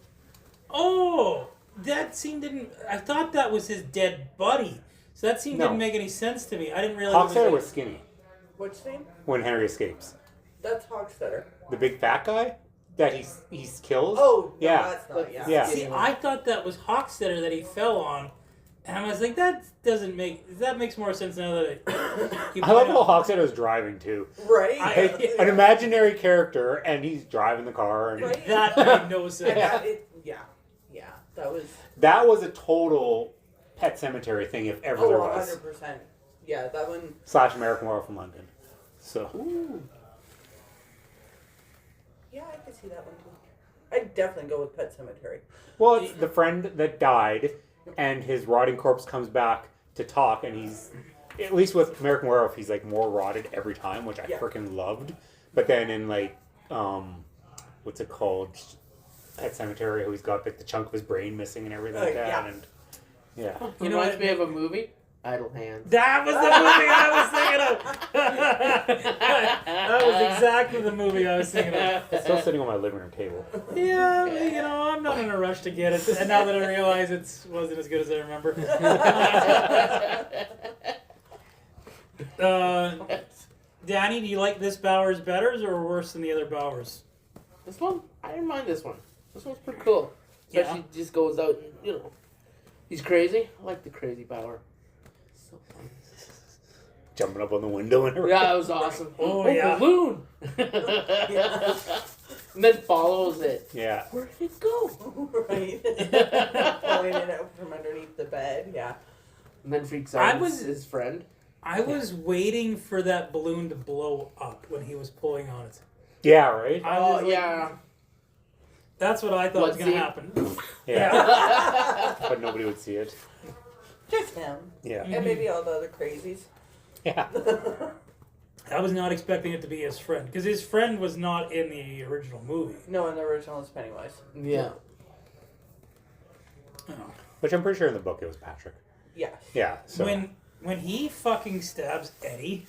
Speaker 4: Oh, that scene didn't. I thought that was his dead buddy. So that scene
Speaker 3: No.
Speaker 4: didn't make any sense to me. I didn't realize.
Speaker 3: Hockstetter
Speaker 4: it
Speaker 3: was
Speaker 4: was
Speaker 3: skinny
Speaker 5: Which scene?
Speaker 3: when Henry escapes.
Speaker 5: That's Hockstetter.
Speaker 3: The big fat guy that he kills.
Speaker 5: Oh, no,
Speaker 3: Yeah.
Speaker 5: that's not, yeah.
Speaker 3: Yeah.
Speaker 4: See, I thought that was Hockstetter that he fell on, and I was like, that doesn't make. That makes more sense now that you
Speaker 3: I love
Speaker 4: point
Speaker 3: how
Speaker 4: out-
Speaker 3: Hockstetter is driving too.
Speaker 5: Right?
Speaker 3: Like, an imaginary character, and he's driving the car. And
Speaker 5: Right.
Speaker 4: That made no
Speaker 5: And
Speaker 4: sense.
Speaker 5: yeah, that was...
Speaker 3: that was a total Pet Cemetery thing, if ever there was.
Speaker 5: 100%. Yeah, that one...
Speaker 3: / American Werewolf in London. So.
Speaker 5: Yeah, I could see that one too. I'd definitely go with Pet Cemetery.
Speaker 3: Well, it's the friend that died, and his rotting corpse comes back to talk, and he's, at least with American Werewolf, he's like more rotted every time, which I
Speaker 5: Yeah.
Speaker 3: freaking loved. But then in like, what's it called? Pet Cemetery, how he's got like the chunk of his brain missing and everything like that,
Speaker 5: yeah.
Speaker 3: and yeah.
Speaker 4: You know
Speaker 6: Reminds
Speaker 4: what?
Speaker 6: me of a movie, Idle Hands.
Speaker 4: That was the movie I was thinking of. That was exactly the movie I was thinking of.
Speaker 3: It's still sitting on my living room table.
Speaker 4: Yeah, you know, I'm not in a rush to get it. And now that I realize it wasn't as good as I remember. Danny, do you like this Bowers better or worse than the other Bowers?
Speaker 6: This one, I didn't mind this one. This one's pretty cool. Especially just goes out and, you know, he's crazy. I like the crazy Bauer. So fun.
Speaker 3: Jumping up on the window and everything.
Speaker 6: Yeah, that was awesome.
Speaker 4: Oh, yeah.
Speaker 6: Balloon! And then follows it.
Speaker 3: Yeah.
Speaker 6: Where did it go?
Speaker 5: Right? Pulling it out from underneath the bed, yeah.
Speaker 6: And then freaks out
Speaker 4: was-
Speaker 6: his friend.
Speaker 4: I was waiting for that balloon to blow up when he was pulling on it.
Speaker 3: Yeah, right?
Speaker 4: I was
Speaker 6: Oh,
Speaker 4: like,
Speaker 6: yeah.
Speaker 4: That's what I thought
Speaker 6: What
Speaker 4: was going to
Speaker 6: scene?
Speaker 4: happen.
Speaker 3: Yeah. But nobody would see it.
Speaker 5: Just him.
Speaker 3: Yeah.
Speaker 5: And maybe all the other crazies.
Speaker 3: Yeah.
Speaker 4: I was not expecting it to be his friend because his friend was not in the original movie.
Speaker 5: No, in the original is Pennywise.
Speaker 6: Yeah.
Speaker 4: Oh.
Speaker 3: Which I'm pretty sure in the book it was Patrick.
Speaker 5: Yes.
Speaker 3: Yeah. So.
Speaker 4: When he fucking stabs Eddie,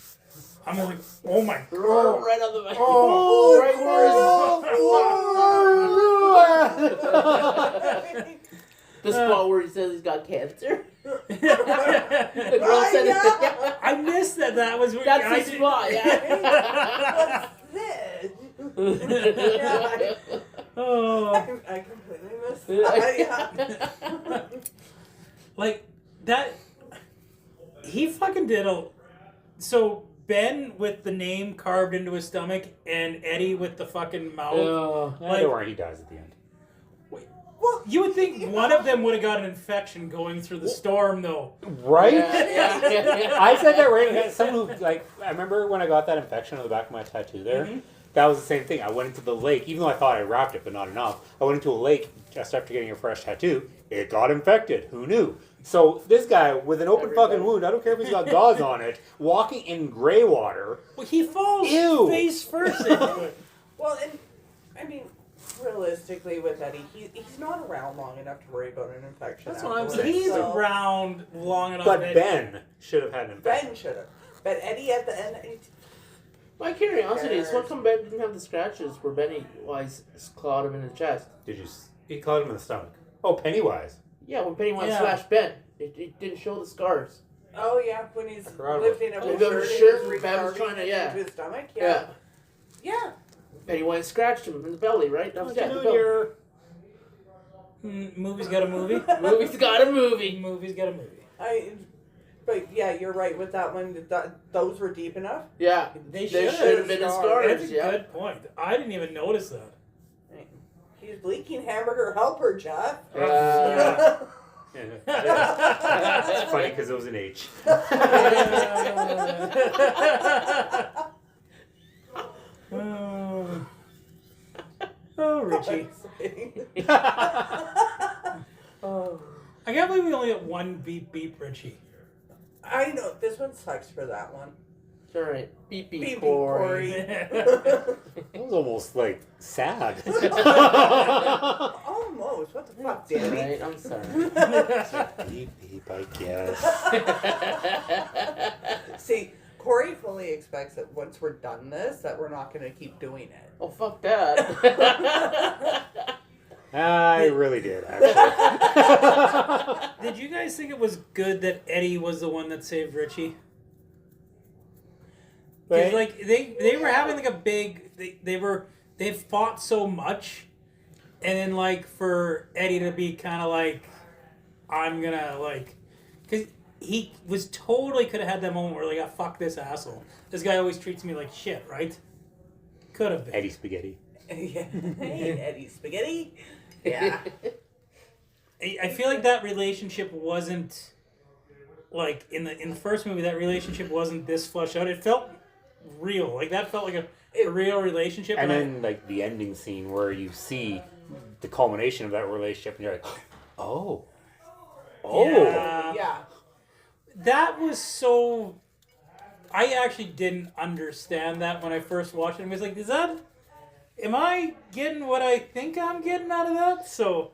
Speaker 4: I'm like, oh my god.
Speaker 6: Oh, right on the back.
Speaker 3: Oh,
Speaker 6: right the spot where he says he's got cancer. The girl
Speaker 5: Right,
Speaker 6: said
Speaker 5: yeah.
Speaker 4: I missed that. That was weird.
Speaker 6: That's
Speaker 4: I
Speaker 6: the
Speaker 4: didn't-
Speaker 6: spot, yeah.
Speaker 5: What's this? Yeah,
Speaker 4: Oh,
Speaker 5: I completely missed that. Yeah.
Speaker 4: like that. He fucking did a. So Ben with the name carved into his stomach, and Eddie with the fucking mouth.
Speaker 3: Yeah, don't worry, he dies at the end.
Speaker 5: Well,
Speaker 4: You would think one of them would have got an infection going through the storm, though.
Speaker 3: Right?
Speaker 6: Yeah.
Speaker 3: I said that right. Someone who, like, I remember when I got that infection on the back of my tattoo there.
Speaker 4: Mhm.
Speaker 3: That was the same thing. I went into the lake, even though I thought I wrapped it, but not enough. I went into a lake just after getting a fresh tattoo. It got infected. Who knew? So this guy with an open fucking wound, I don't care if he's got gauze on it, walking in gray water.
Speaker 4: Well, he falls
Speaker 3: Ew.
Speaker 4: face first into it.
Speaker 5: well, and I mean, realistically, with Eddie, he's not around long enough to worry about an infection.
Speaker 6: That's what I'm
Speaker 5: afterwards,
Speaker 6: saying.
Speaker 4: He's
Speaker 5: so-
Speaker 4: around long enough.
Speaker 3: But
Speaker 4: that-
Speaker 3: Ben should have had an infection.
Speaker 5: Ben should have. But Eddie at the end,
Speaker 6: My curiosity is, how come Ben didn't have the scratches where Pennywise clawed him in the chest?
Speaker 3: He caught him in the stomach. Oh, Pennywise.
Speaker 6: Yeah, when Pennywise
Speaker 4: Yeah.
Speaker 6: slashed Ben, it didn't show the scars.
Speaker 5: oh yeah, when he's
Speaker 3: forgot about
Speaker 5: lifting up
Speaker 6: Oh,
Speaker 5: his
Speaker 6: the
Speaker 5: shirt,
Speaker 6: shirt,
Speaker 5: and he's
Speaker 6: Ben was
Speaker 5: recarving
Speaker 6: trying to-
Speaker 5: it
Speaker 6: yeah.
Speaker 5: into his stomach.
Speaker 6: Yeah.
Speaker 5: Yeah.
Speaker 6: Pennywise scratched him in the belly, right? That was
Speaker 3: What
Speaker 6: yeah,
Speaker 3: you
Speaker 6: the
Speaker 3: doing
Speaker 6: belly.
Speaker 3: here?
Speaker 4: Movie's got a movie.
Speaker 6: Movie's got a movie.
Speaker 4: Movie's got a movie.
Speaker 5: But yeah, you're right with that one. Those were deep enough.
Speaker 6: Yeah,
Speaker 4: They
Speaker 6: there
Speaker 4: should
Speaker 6: should have been a scars.
Speaker 4: That's a
Speaker 6: Yeah.
Speaker 4: good point. I didn't even notice that.
Speaker 5: He's leaking hamburger helper, Jeff.
Speaker 6: Yeah.
Speaker 3: It's funny because it was an H.
Speaker 4: Oh, Richie.
Speaker 5: Oh.
Speaker 4: I can't believe we only got one beep beep, Richie.
Speaker 5: I know this one sucks for that one.
Speaker 6: It's alright. Beep beep,
Speaker 5: Beep,
Speaker 6: Corey.
Speaker 5: Corey.
Speaker 3: That was almost like sad.
Speaker 5: Almost. What the fuck,
Speaker 6: It's
Speaker 5: Danny?
Speaker 6: alright, I'm sorry.
Speaker 3: Beep beep, I guess.
Speaker 5: See, Corey fully expects that once we're done this, that we're not going to keep doing it.
Speaker 6: Oh, fuck that.
Speaker 3: I really did, actually.
Speaker 4: Did you guys think it was good that Eddie was the one that saved Richie? 'Cause,
Speaker 3: Right.
Speaker 4: like they were having like a big they fought so much, and then like for Eddie to be kind of like, I'm gonna like, because he was totally could have had that moment where like, ah, fuck this asshole. This guy always treats me like shit, right? Could have been.
Speaker 3: Eddie Spaghetti.
Speaker 5: Yeah. Hey, Eddie Spaghetti. Yeah.
Speaker 4: I feel like that relationship wasn't like in the first movie. That relationship wasn't this fleshed out. It felt real. Like that felt like a real relationship.
Speaker 3: And
Speaker 4: I-
Speaker 3: then, like, the ending scene where you see the culmination of that relationship, and you're like, oh.
Speaker 4: Yeah.
Speaker 5: Yeah.
Speaker 4: That was so. I actually didn't understand that when I first watched it. I was like, is that. Am I getting what I think I'm getting out of that? So.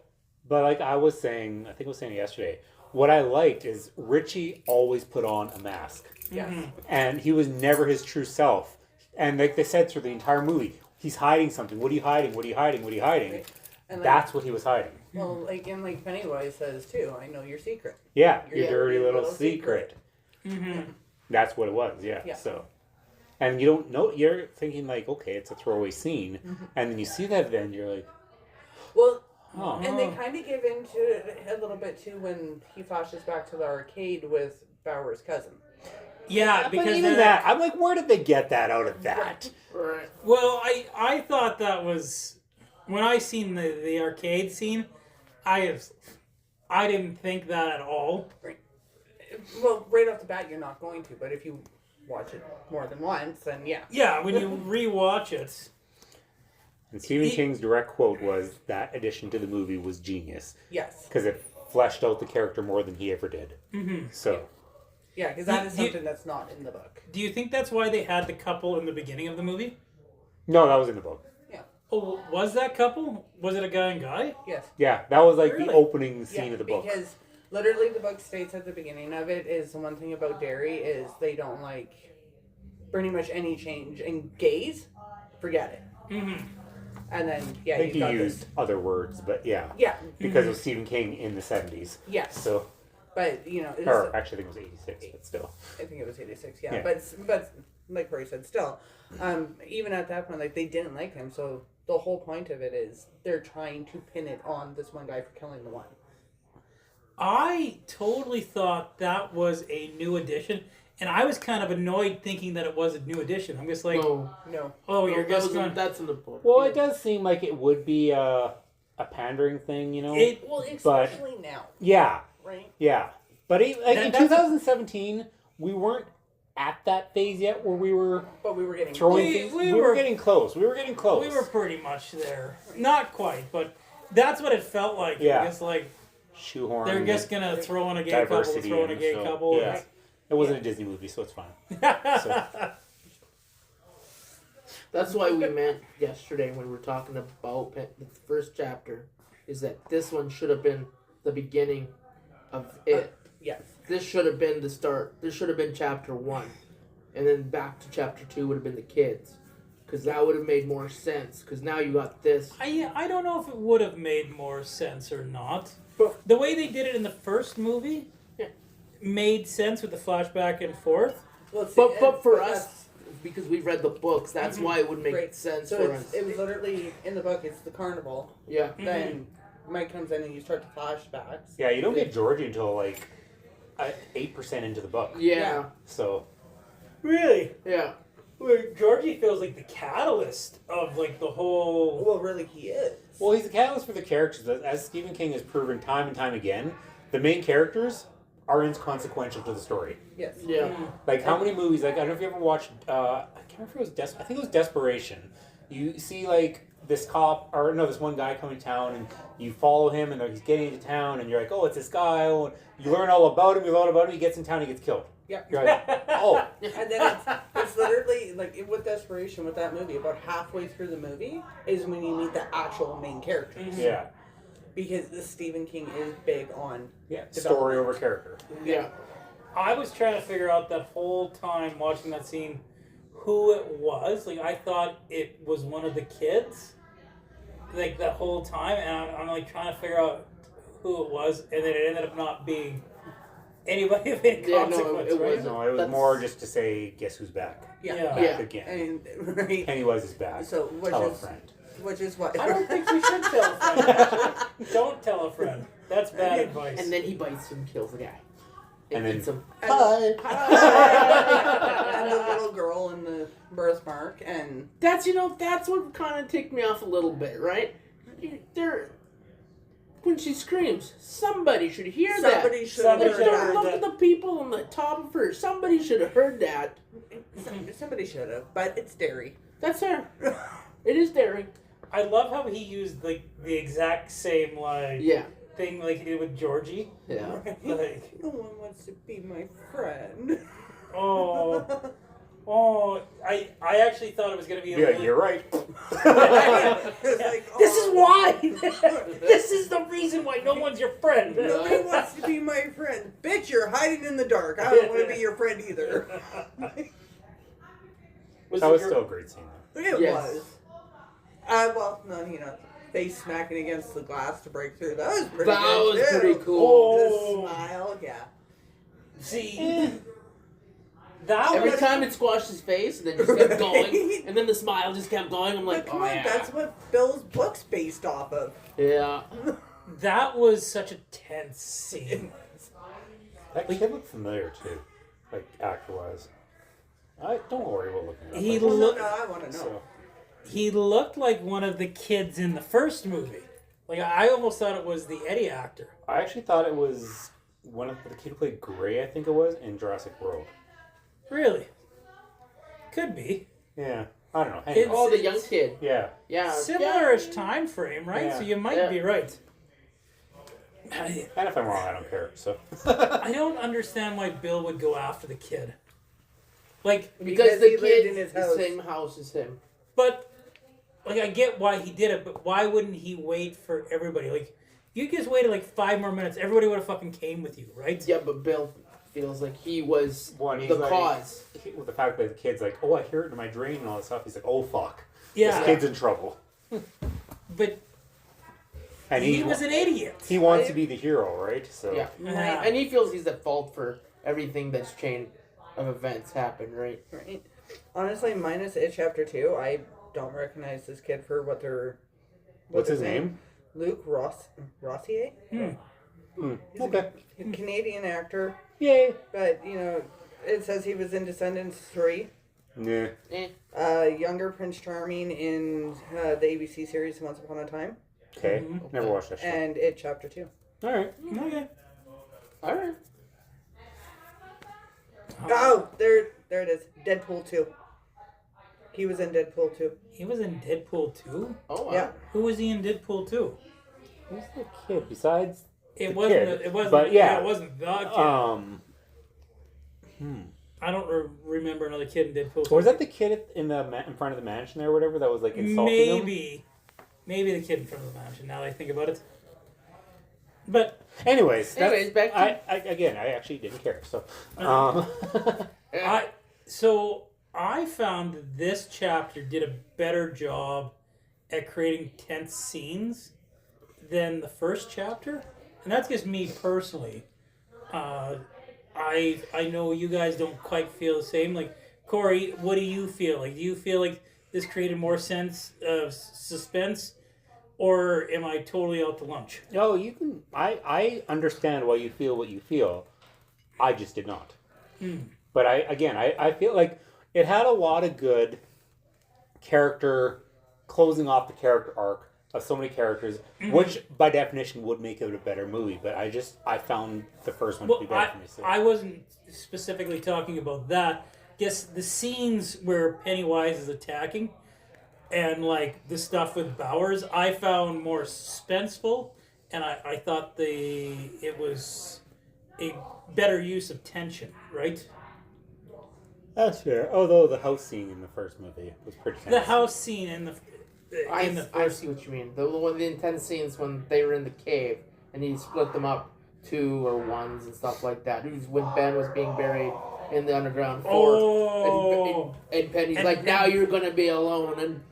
Speaker 3: But, like I was saying, I think I was saying yesterday, what I liked is Richie always put on a mask.
Speaker 5: Yes.
Speaker 3: And he was never his true self. And like they said through the entire movie, he's hiding something. What are you hiding? What are you hiding? What are you hiding?
Speaker 5: And like,
Speaker 3: That's what he was hiding.
Speaker 5: well, like Pennywise says too. I know your secret.
Speaker 3: Yeah,
Speaker 5: Your
Speaker 3: your dirty little
Speaker 5: little
Speaker 3: secret.
Speaker 4: Mm-hmm.
Speaker 3: That's what it was, yeah.
Speaker 5: Yeah.
Speaker 3: So, and you don't know, you're thinking like, okay, it's a throwaway scene.
Speaker 5: Mm-hmm.
Speaker 3: And then you see that then you're like,
Speaker 5: Well,
Speaker 3: oh.
Speaker 5: and they kind of give into it a little bit too when he flashes back to the arcade with Bauer's cousin.
Speaker 4: Yeah,
Speaker 3: But
Speaker 4: because
Speaker 3: even
Speaker 4: then-
Speaker 3: that, I'm like, where did they get that out of that?
Speaker 6: Right.
Speaker 4: Well, I thought that was when I seen the arcade scene. I didn't think that at all.
Speaker 5: Well, right off the bat, you're not going to, but if you watch it more than once, then yeah.
Speaker 4: Yeah, when you rewatch it.
Speaker 3: And Stephen
Speaker 4: He-
Speaker 3: King's direct quote was that addition to the movie was genius
Speaker 5: Yes.
Speaker 3: because it fleshed out the character more than he ever did.
Speaker 4: Mm-hmm.
Speaker 3: So,
Speaker 5: Yeah, because that is
Speaker 4: Do you-
Speaker 5: something that's not in the book.
Speaker 4: Do you think that's why they had the couple in the beginning of the movie?
Speaker 3: no, that was in the book.
Speaker 4: Oh, was that couple? Was it a guy and guy?
Speaker 5: Yes.
Speaker 3: Yeah, that was like
Speaker 4: Really?
Speaker 3: the opening scene
Speaker 5: Yeah,
Speaker 3: of the book.
Speaker 5: because literally the book states at the beginning of it is the one thing about Derry is they don't like pretty much any change in gays. Forget it.
Speaker 4: Mm-hmm.
Speaker 5: And then yeah,
Speaker 3: I think
Speaker 5: you've
Speaker 3: he
Speaker 5: got
Speaker 3: used
Speaker 5: this.
Speaker 3: other words, but yeah,
Speaker 5: Yeah.
Speaker 3: because of Stephen King in the 70s.
Speaker 5: Yes.
Speaker 3: So,
Speaker 5: But you know, it's,
Speaker 3: or actually, I think it was 86, but still.
Speaker 5: I think it was 86. Yeah.
Speaker 3: Yeah.
Speaker 5: But like Corey said, still, even at that point, like they didn't like him. So the whole point of it is they're trying to pin it on this one guy for killing the one.
Speaker 4: I totally thought that was a new addition, and I was kind of annoyed thinking that it was a new addition. I'm just like,
Speaker 6: No.
Speaker 5: No.
Speaker 4: oh,
Speaker 6: No,
Speaker 4: you're
Speaker 6: that
Speaker 4: just
Speaker 6: was
Speaker 4: going.
Speaker 6: that's in the book.
Speaker 3: Well, it does seem like it would be a pandering thing, you know?
Speaker 4: It
Speaker 5: Well, especially now,
Speaker 3: Yeah,
Speaker 5: right?
Speaker 3: yeah. But like, in
Speaker 4: That's-
Speaker 3: 2017, we weren't at that phase yet where we were
Speaker 5: But we were getting
Speaker 3: throwing
Speaker 4: We-
Speaker 3: things.
Speaker 4: we
Speaker 3: We were
Speaker 4: were-
Speaker 3: getting close. We were getting close.
Speaker 4: We were pretty much there. Not quite, but that's what it felt like.
Speaker 3: Yeah.
Speaker 4: It's like
Speaker 3: shoehorn.
Speaker 4: they're just gonna throw in a gay couple,
Speaker 3: diversity
Speaker 4: throw in a
Speaker 3: in,
Speaker 4: gay
Speaker 3: so,
Speaker 4: couple.
Speaker 3: yeah. It wasn't a Disney movie, so it's fine.
Speaker 6: That's why we meant yesterday when we were talking about the first chapter, is that this one should have been the beginning of it.
Speaker 5: Yes.
Speaker 6: This should have been the start. This should have been chapter 1, and then back to chapter 2 would have been the kids, because that would have made more sense. Because now you got this.
Speaker 4: I don't know if it would have made more sense or not.
Speaker 5: But-
Speaker 4: The way they did it in the first movie
Speaker 6: Yeah.
Speaker 4: made sense with the flashback and forth.
Speaker 5: Well, see,
Speaker 6: But for
Speaker 5: that's-
Speaker 6: us, because we've read the books, that's why it would make
Speaker 5: Right.
Speaker 6: sense
Speaker 5: So
Speaker 6: for
Speaker 5: it's,
Speaker 6: us.
Speaker 5: it was literally in the book. It's the carnival.
Speaker 6: Yeah.
Speaker 5: Then Mike comes in and you start the flashbacks.
Speaker 3: Yeah, you don't get Georgie until like 8% into the book.
Speaker 6: Yeah.
Speaker 3: So
Speaker 4: Really?
Speaker 6: Yeah.
Speaker 4: Where Georgie feels like the catalyst of like the whole.
Speaker 5: Well, really, he is.
Speaker 3: well, he's the catalyst for the characters. As Stephen King has proven time and time again, the main characters are inconsequential to the story.
Speaker 5: Yes.
Speaker 6: Yeah.
Speaker 3: Like how many movies? Like I don't know if you ever watched. I can't remember if it was. I think it was Desperation. You see like this cop or no, this one guy coming to town, and you follow him, and he's getting into town, and you're like, oh, it's this guy. Oh, and you learn all about him. You learn about him. He gets in town. He gets killed.
Speaker 5: Yep.
Speaker 3: You're like, oh,
Speaker 5: And then it's literally like with Desperation with that movie. About halfway through the movie is when you meet the actual main characters.
Speaker 3: yeah,
Speaker 5: Because the Stephen King is big on
Speaker 3: yeah. Story over character.
Speaker 6: Yeah.
Speaker 4: I was trying to figure out that whole time watching that scene who it was. Like, I thought it was one of the kids. Like, that whole time. And I'm like trying to figure out who it was. And then it ended up not being anybody of any
Speaker 6: Yeah, no,
Speaker 4: consequence,
Speaker 6: it
Speaker 4: right?
Speaker 6: wasn't.
Speaker 3: No, it was
Speaker 6: That's-
Speaker 3: more just to say, guess who's back?
Speaker 5: Yeah.
Speaker 4: Yeah.
Speaker 3: Back
Speaker 6: Yeah.
Speaker 3: again.
Speaker 5: And right.
Speaker 3: Pennywise is back.
Speaker 5: So
Speaker 3: Tell a friend.
Speaker 5: which is what
Speaker 4: I don't think we should tell a friend, actually. Don't tell a friend. That's bad advice.
Speaker 6: And then he bites him, kills the guy.
Speaker 3: And then-
Speaker 6: eats him.
Speaker 5: and the little girl in the birthmark and
Speaker 6: That's that's what kind of ticked me off a little bit, right? There, when she screams, somebody should hear
Speaker 5: somebody should
Speaker 4: Somebody
Speaker 5: have
Speaker 6: that.
Speaker 4: should
Speaker 5: heard
Speaker 4: have
Speaker 5: that.
Speaker 6: Look at the people on the top of her. Somebody should have heard that.
Speaker 5: Somebody should have, but it's dairy.
Speaker 6: That's her. It is Derry.
Speaker 4: I love how he used like the exact same like
Speaker 6: Yeah.
Speaker 4: thing like he did with Georgie.
Speaker 6: Yeah.
Speaker 4: Like,
Speaker 5: No one wants to be my friend.
Speaker 4: oh, I actually thought it was gonna be.
Speaker 3: Yeah, you're right.
Speaker 5: It's like,
Speaker 4: This is
Speaker 5: oh,
Speaker 4: why. This is the reason why no one's your friend.
Speaker 5: Nobody wants to be my friend. Bitch, you're hiding in the dark. I don't want to be your friend either.
Speaker 4: Was
Speaker 3: That
Speaker 4: the
Speaker 3: was
Speaker 4: gir-
Speaker 3: still a great scene, though.
Speaker 5: It
Speaker 6: Yes.
Speaker 5: was. Well, no, face smacking against the glass to break through. That was pretty
Speaker 6: That
Speaker 5: good,
Speaker 6: was
Speaker 5: too.
Speaker 6: pretty cool.
Speaker 5: The
Speaker 4: Oh.
Speaker 5: smile, yeah.
Speaker 4: See, that
Speaker 6: Every
Speaker 4: was
Speaker 6: time it squashed his face, and then just kept going, and then the smile just kept going. I'm like,
Speaker 5: But come
Speaker 6: oh
Speaker 5: on,
Speaker 6: yeah.
Speaker 5: that's what Bill's book's based off of.
Speaker 6: Yeah.
Speaker 4: that was such a tense scene.
Speaker 3: That kid looked familiar, too. Like, actor-wise. Don't worry about looking it up.
Speaker 4: He
Speaker 3: I-
Speaker 5: Well,
Speaker 4: looked.
Speaker 5: no, I want to know.
Speaker 3: so,
Speaker 4: He looked like one of the kids in the first movie. Like I almost thought it was the Eddie actor.
Speaker 3: I actually thought it was one of the kid who played Gray, I think it was, in Jurassic World.
Speaker 4: Really? Could be.
Speaker 3: Yeah. I don't know.
Speaker 4: It's-
Speaker 3: Anyway.
Speaker 6: Oh, the young kid.
Speaker 3: Yeah.
Speaker 6: Yeah.
Speaker 4: Similar-ish time frame, right?
Speaker 3: Yeah.
Speaker 4: So you might
Speaker 6: Yeah.
Speaker 4: be right.
Speaker 3: And if I'm wrong, I don't care. So.
Speaker 4: I don't understand why Bill would go after the kid. Like,
Speaker 6: Because
Speaker 5: he
Speaker 6: the
Speaker 5: lived
Speaker 6: kid
Speaker 5: in his
Speaker 6: the
Speaker 5: house.
Speaker 6: same house as him.
Speaker 4: but like I get why he did it, but why wouldn't he wait for everybody? Like, you just waited like 5 more minutes, everybody would have fucking came with you, right?
Speaker 6: Yeah, but Bill feels like he was
Speaker 3: One, he's
Speaker 6: the
Speaker 3: like,
Speaker 6: cause.
Speaker 3: With the fact that the kid's like, oh, I hear it in my drain and all this stuff. He's like, oh, fuck.
Speaker 4: Yeah,
Speaker 3: This kid's in trouble.
Speaker 4: but
Speaker 3: And
Speaker 4: he was an idiot.
Speaker 3: he wants to be the hero, right? So.
Speaker 6: Yeah.
Speaker 4: Yeah.
Speaker 6: And he feels he's at fault for everything that's chain of events happened, right?
Speaker 5: Right. Honestly, minus It Chapter 2, I don't recognize this kid for what they're...
Speaker 3: What's his name?
Speaker 5: Luke Rossier?
Speaker 3: Okay.
Speaker 5: A Canadian actor,
Speaker 3: Yay.
Speaker 5: but, it says he was in Descendants 3.
Speaker 3: Yeah.
Speaker 5: Younger Prince Charming in the ABC series Once Upon a Time,
Speaker 3: Okay. Never watched that show.
Speaker 5: and It Chapter 2.
Speaker 3: All right.
Speaker 4: Okay.
Speaker 6: All right.
Speaker 5: Oh, there it is. Deadpool 2. He was in Deadpool 2.
Speaker 4: He was in Deadpool 2?
Speaker 6: Oh, wow.
Speaker 5: Yeah.
Speaker 4: Who was he in Deadpool 2?
Speaker 3: Who's the kid besides?
Speaker 4: It
Speaker 3: The
Speaker 4: wasn't.
Speaker 3: kid.
Speaker 4: It wasn't.
Speaker 3: But, yeah.
Speaker 4: It wasn't the kid. I don't remember another kid in Deadpool.
Speaker 3: Was that the kid in in front of the mansion there or whatever that was like insulting him?
Speaker 4: Maybe the kid in front of the mansion. Now that I think about it. But
Speaker 3: Anyways,
Speaker 6: Back to
Speaker 3: I actually didn't care. So,
Speaker 4: I found this chapter did a better job at creating tense scenes than the first chapter, and that's just me personally. I know you guys don't quite feel the same. Like, Corey, what do you feel like? Do you feel like this created more sense of suspense, or am I totally out to lunch?
Speaker 3: no, you can. I understand why you feel what you feel. I just did not. But I feel like it had a lot of good character closing off the character arc of so many characters, which by definition would make it a better movie. But I found the first one to be better for me. So.
Speaker 4: I wasn't specifically talking about that. Guess the scenes where Pennywise is attacking and like the stuff with Bowers, I found more suspenseful, and I thought it was a better use of tension, right?
Speaker 3: That's fair. Although the house scene in the first movie was pretty tense.
Speaker 4: The house scene in the
Speaker 6: I
Speaker 4: first.
Speaker 6: see what you mean. The intense scenes when they were in the cave and he split them up 2 or 1s and stuff like that. It was when Ben was being buried in the underground fort.
Speaker 4: Oh.
Speaker 6: And Penny's
Speaker 4: And-
Speaker 6: like, now you're gonna be alone, and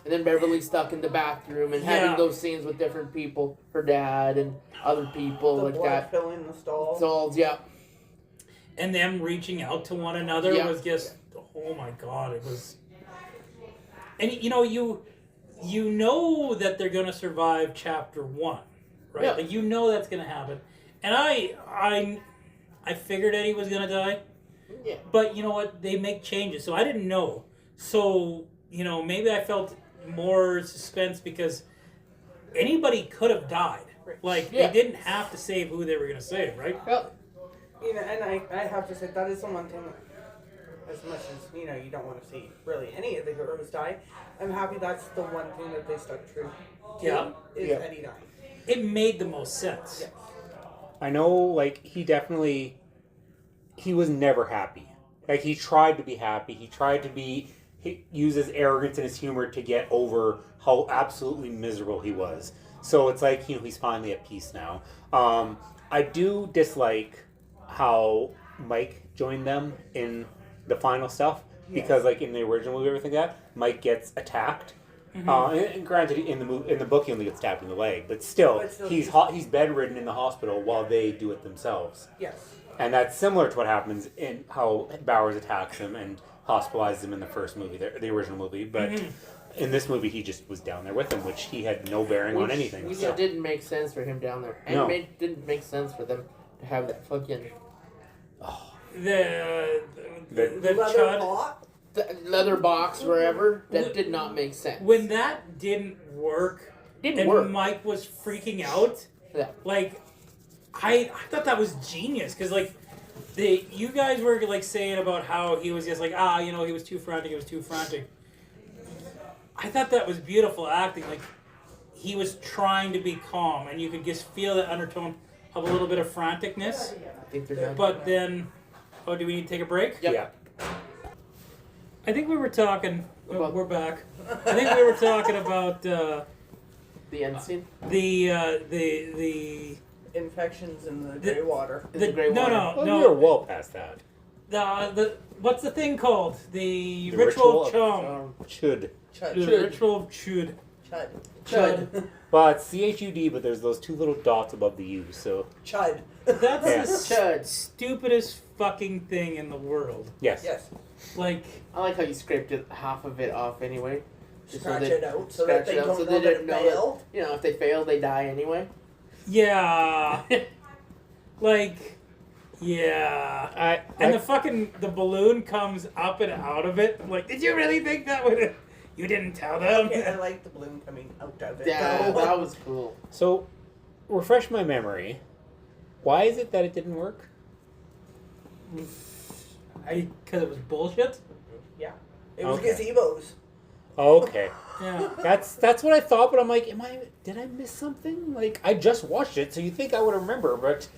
Speaker 6: then Beverly's stuck in the bathroom and having
Speaker 4: Yeah.
Speaker 6: those scenes with different people, her dad and other people
Speaker 5: The
Speaker 6: like
Speaker 5: blood
Speaker 6: that.
Speaker 5: filling the stall.
Speaker 6: Souls, yeah.
Speaker 4: And them reaching out to one another
Speaker 6: Yeah.
Speaker 4: was just, oh my god, it was. And you know that they're gonna survive chapter 1, right?
Speaker 6: Yeah.
Speaker 4: Like you know that's gonna happen. And I figured Eddie was gonna die,
Speaker 6: Yeah.
Speaker 4: but you know what? They make changes, so I didn't know. So maybe I felt more suspense because anybody could have died. Like
Speaker 6: Yeah.
Speaker 4: they didn't have to save who they were gonna save, right?
Speaker 6: Well,
Speaker 5: And I have to say that is the one thing. As much as you don't want to see really any of the heroes die, I'm happy that's the one thing that they stuck true to.
Speaker 4: Yeah.
Speaker 5: Is
Speaker 6: Yeah.
Speaker 5: Eddie dying.
Speaker 4: It made the most sense.
Speaker 5: Yes.
Speaker 3: I know, like, he was never happy. Like, he tried to be happy. He tried to use his arrogance and his humor to get over how absolutely miserable he was. So it's like, he's finally at peace now. I do dislike how Mike joined them in the final stuff. Because, like, in the original movie, everything like that, Mike gets attacked. And granted, in the book, he only gets stabbed in the leg, but still he's bedridden in the hospital while they do it themselves.
Speaker 5: Yes.
Speaker 3: And that's similar to what happens in how Bowers attacks him and hospitalizes him in the first movie, the original movie. But in this movie, he just was down there with him, which he had no bearing on anything.
Speaker 6: Which
Speaker 3: So.
Speaker 6: didn't make sense for him down there. And
Speaker 3: No.
Speaker 6: it didn't make sense for them to have that fucking
Speaker 4: The
Speaker 5: Leather
Speaker 4: chud.
Speaker 5: pot.
Speaker 6: leather box wherever. That did not make sense.
Speaker 4: When that didn't work,
Speaker 6: Didn't
Speaker 4: and
Speaker 6: work.
Speaker 4: Mike was freaking out,
Speaker 6: Yeah.
Speaker 4: like I thought that was genius because like you guys were like saying about how he was just like he was too frantic. I thought that was beautiful acting. Like he was trying to be calm, and you could just feel the undertone of a little bit of franticness.
Speaker 6: I think they're done.
Speaker 4: But then, do we need to take a break?
Speaker 6: Yep.
Speaker 3: Yeah.
Speaker 4: I think we were talking.
Speaker 6: About-
Speaker 4: We're back. I think we were talking about
Speaker 6: the end scene.
Speaker 4: the
Speaker 5: Infections in the gray water.
Speaker 6: In the gray
Speaker 4: no
Speaker 6: water.
Speaker 3: Well, we were well past that.
Speaker 4: the what's the thing called the,
Speaker 3: The
Speaker 4: ritual
Speaker 3: ritual
Speaker 4: of
Speaker 3: chum.
Speaker 4: chum.
Speaker 3: Should.
Speaker 5: Chud.
Speaker 4: The ritual of chud.
Speaker 5: Chud.
Speaker 6: Chud.
Speaker 3: Well, it's CHUD, but there's those 2 little dots above the U, so
Speaker 5: Chud.
Speaker 4: That's
Speaker 3: Yes.
Speaker 4: the
Speaker 6: Chud.
Speaker 4: stupidest fucking thing in the world.
Speaker 3: yes.
Speaker 5: Yes.
Speaker 4: Like
Speaker 6: I like how you scraped half of it off anyway. Just
Speaker 5: Scratch
Speaker 6: so
Speaker 5: it out so that
Speaker 6: scratch
Speaker 5: they
Speaker 6: it out
Speaker 5: don't
Speaker 6: so
Speaker 5: know
Speaker 6: they
Speaker 5: that
Speaker 6: didn't
Speaker 5: it
Speaker 6: know that-
Speaker 5: failed.
Speaker 6: If they fail, they die anyway.
Speaker 4: yeah, like yeah. And the balloon comes up and out of it. Like, did you really think that would? You didn't tell them.
Speaker 5: Okay, I like the balloon coming out of it.
Speaker 6: Yeah,
Speaker 5: though.
Speaker 6: that was cool.
Speaker 3: So, refresh my memory. Why is it that it didn't work?
Speaker 4: Because it was bullshit.
Speaker 5: It was
Speaker 3: Okay.
Speaker 5: gazebos.
Speaker 3: Okay.
Speaker 4: Yeah.
Speaker 3: That's what I thought, but I'm like, did I miss something? Like, I just watched it, so you think I would remember, but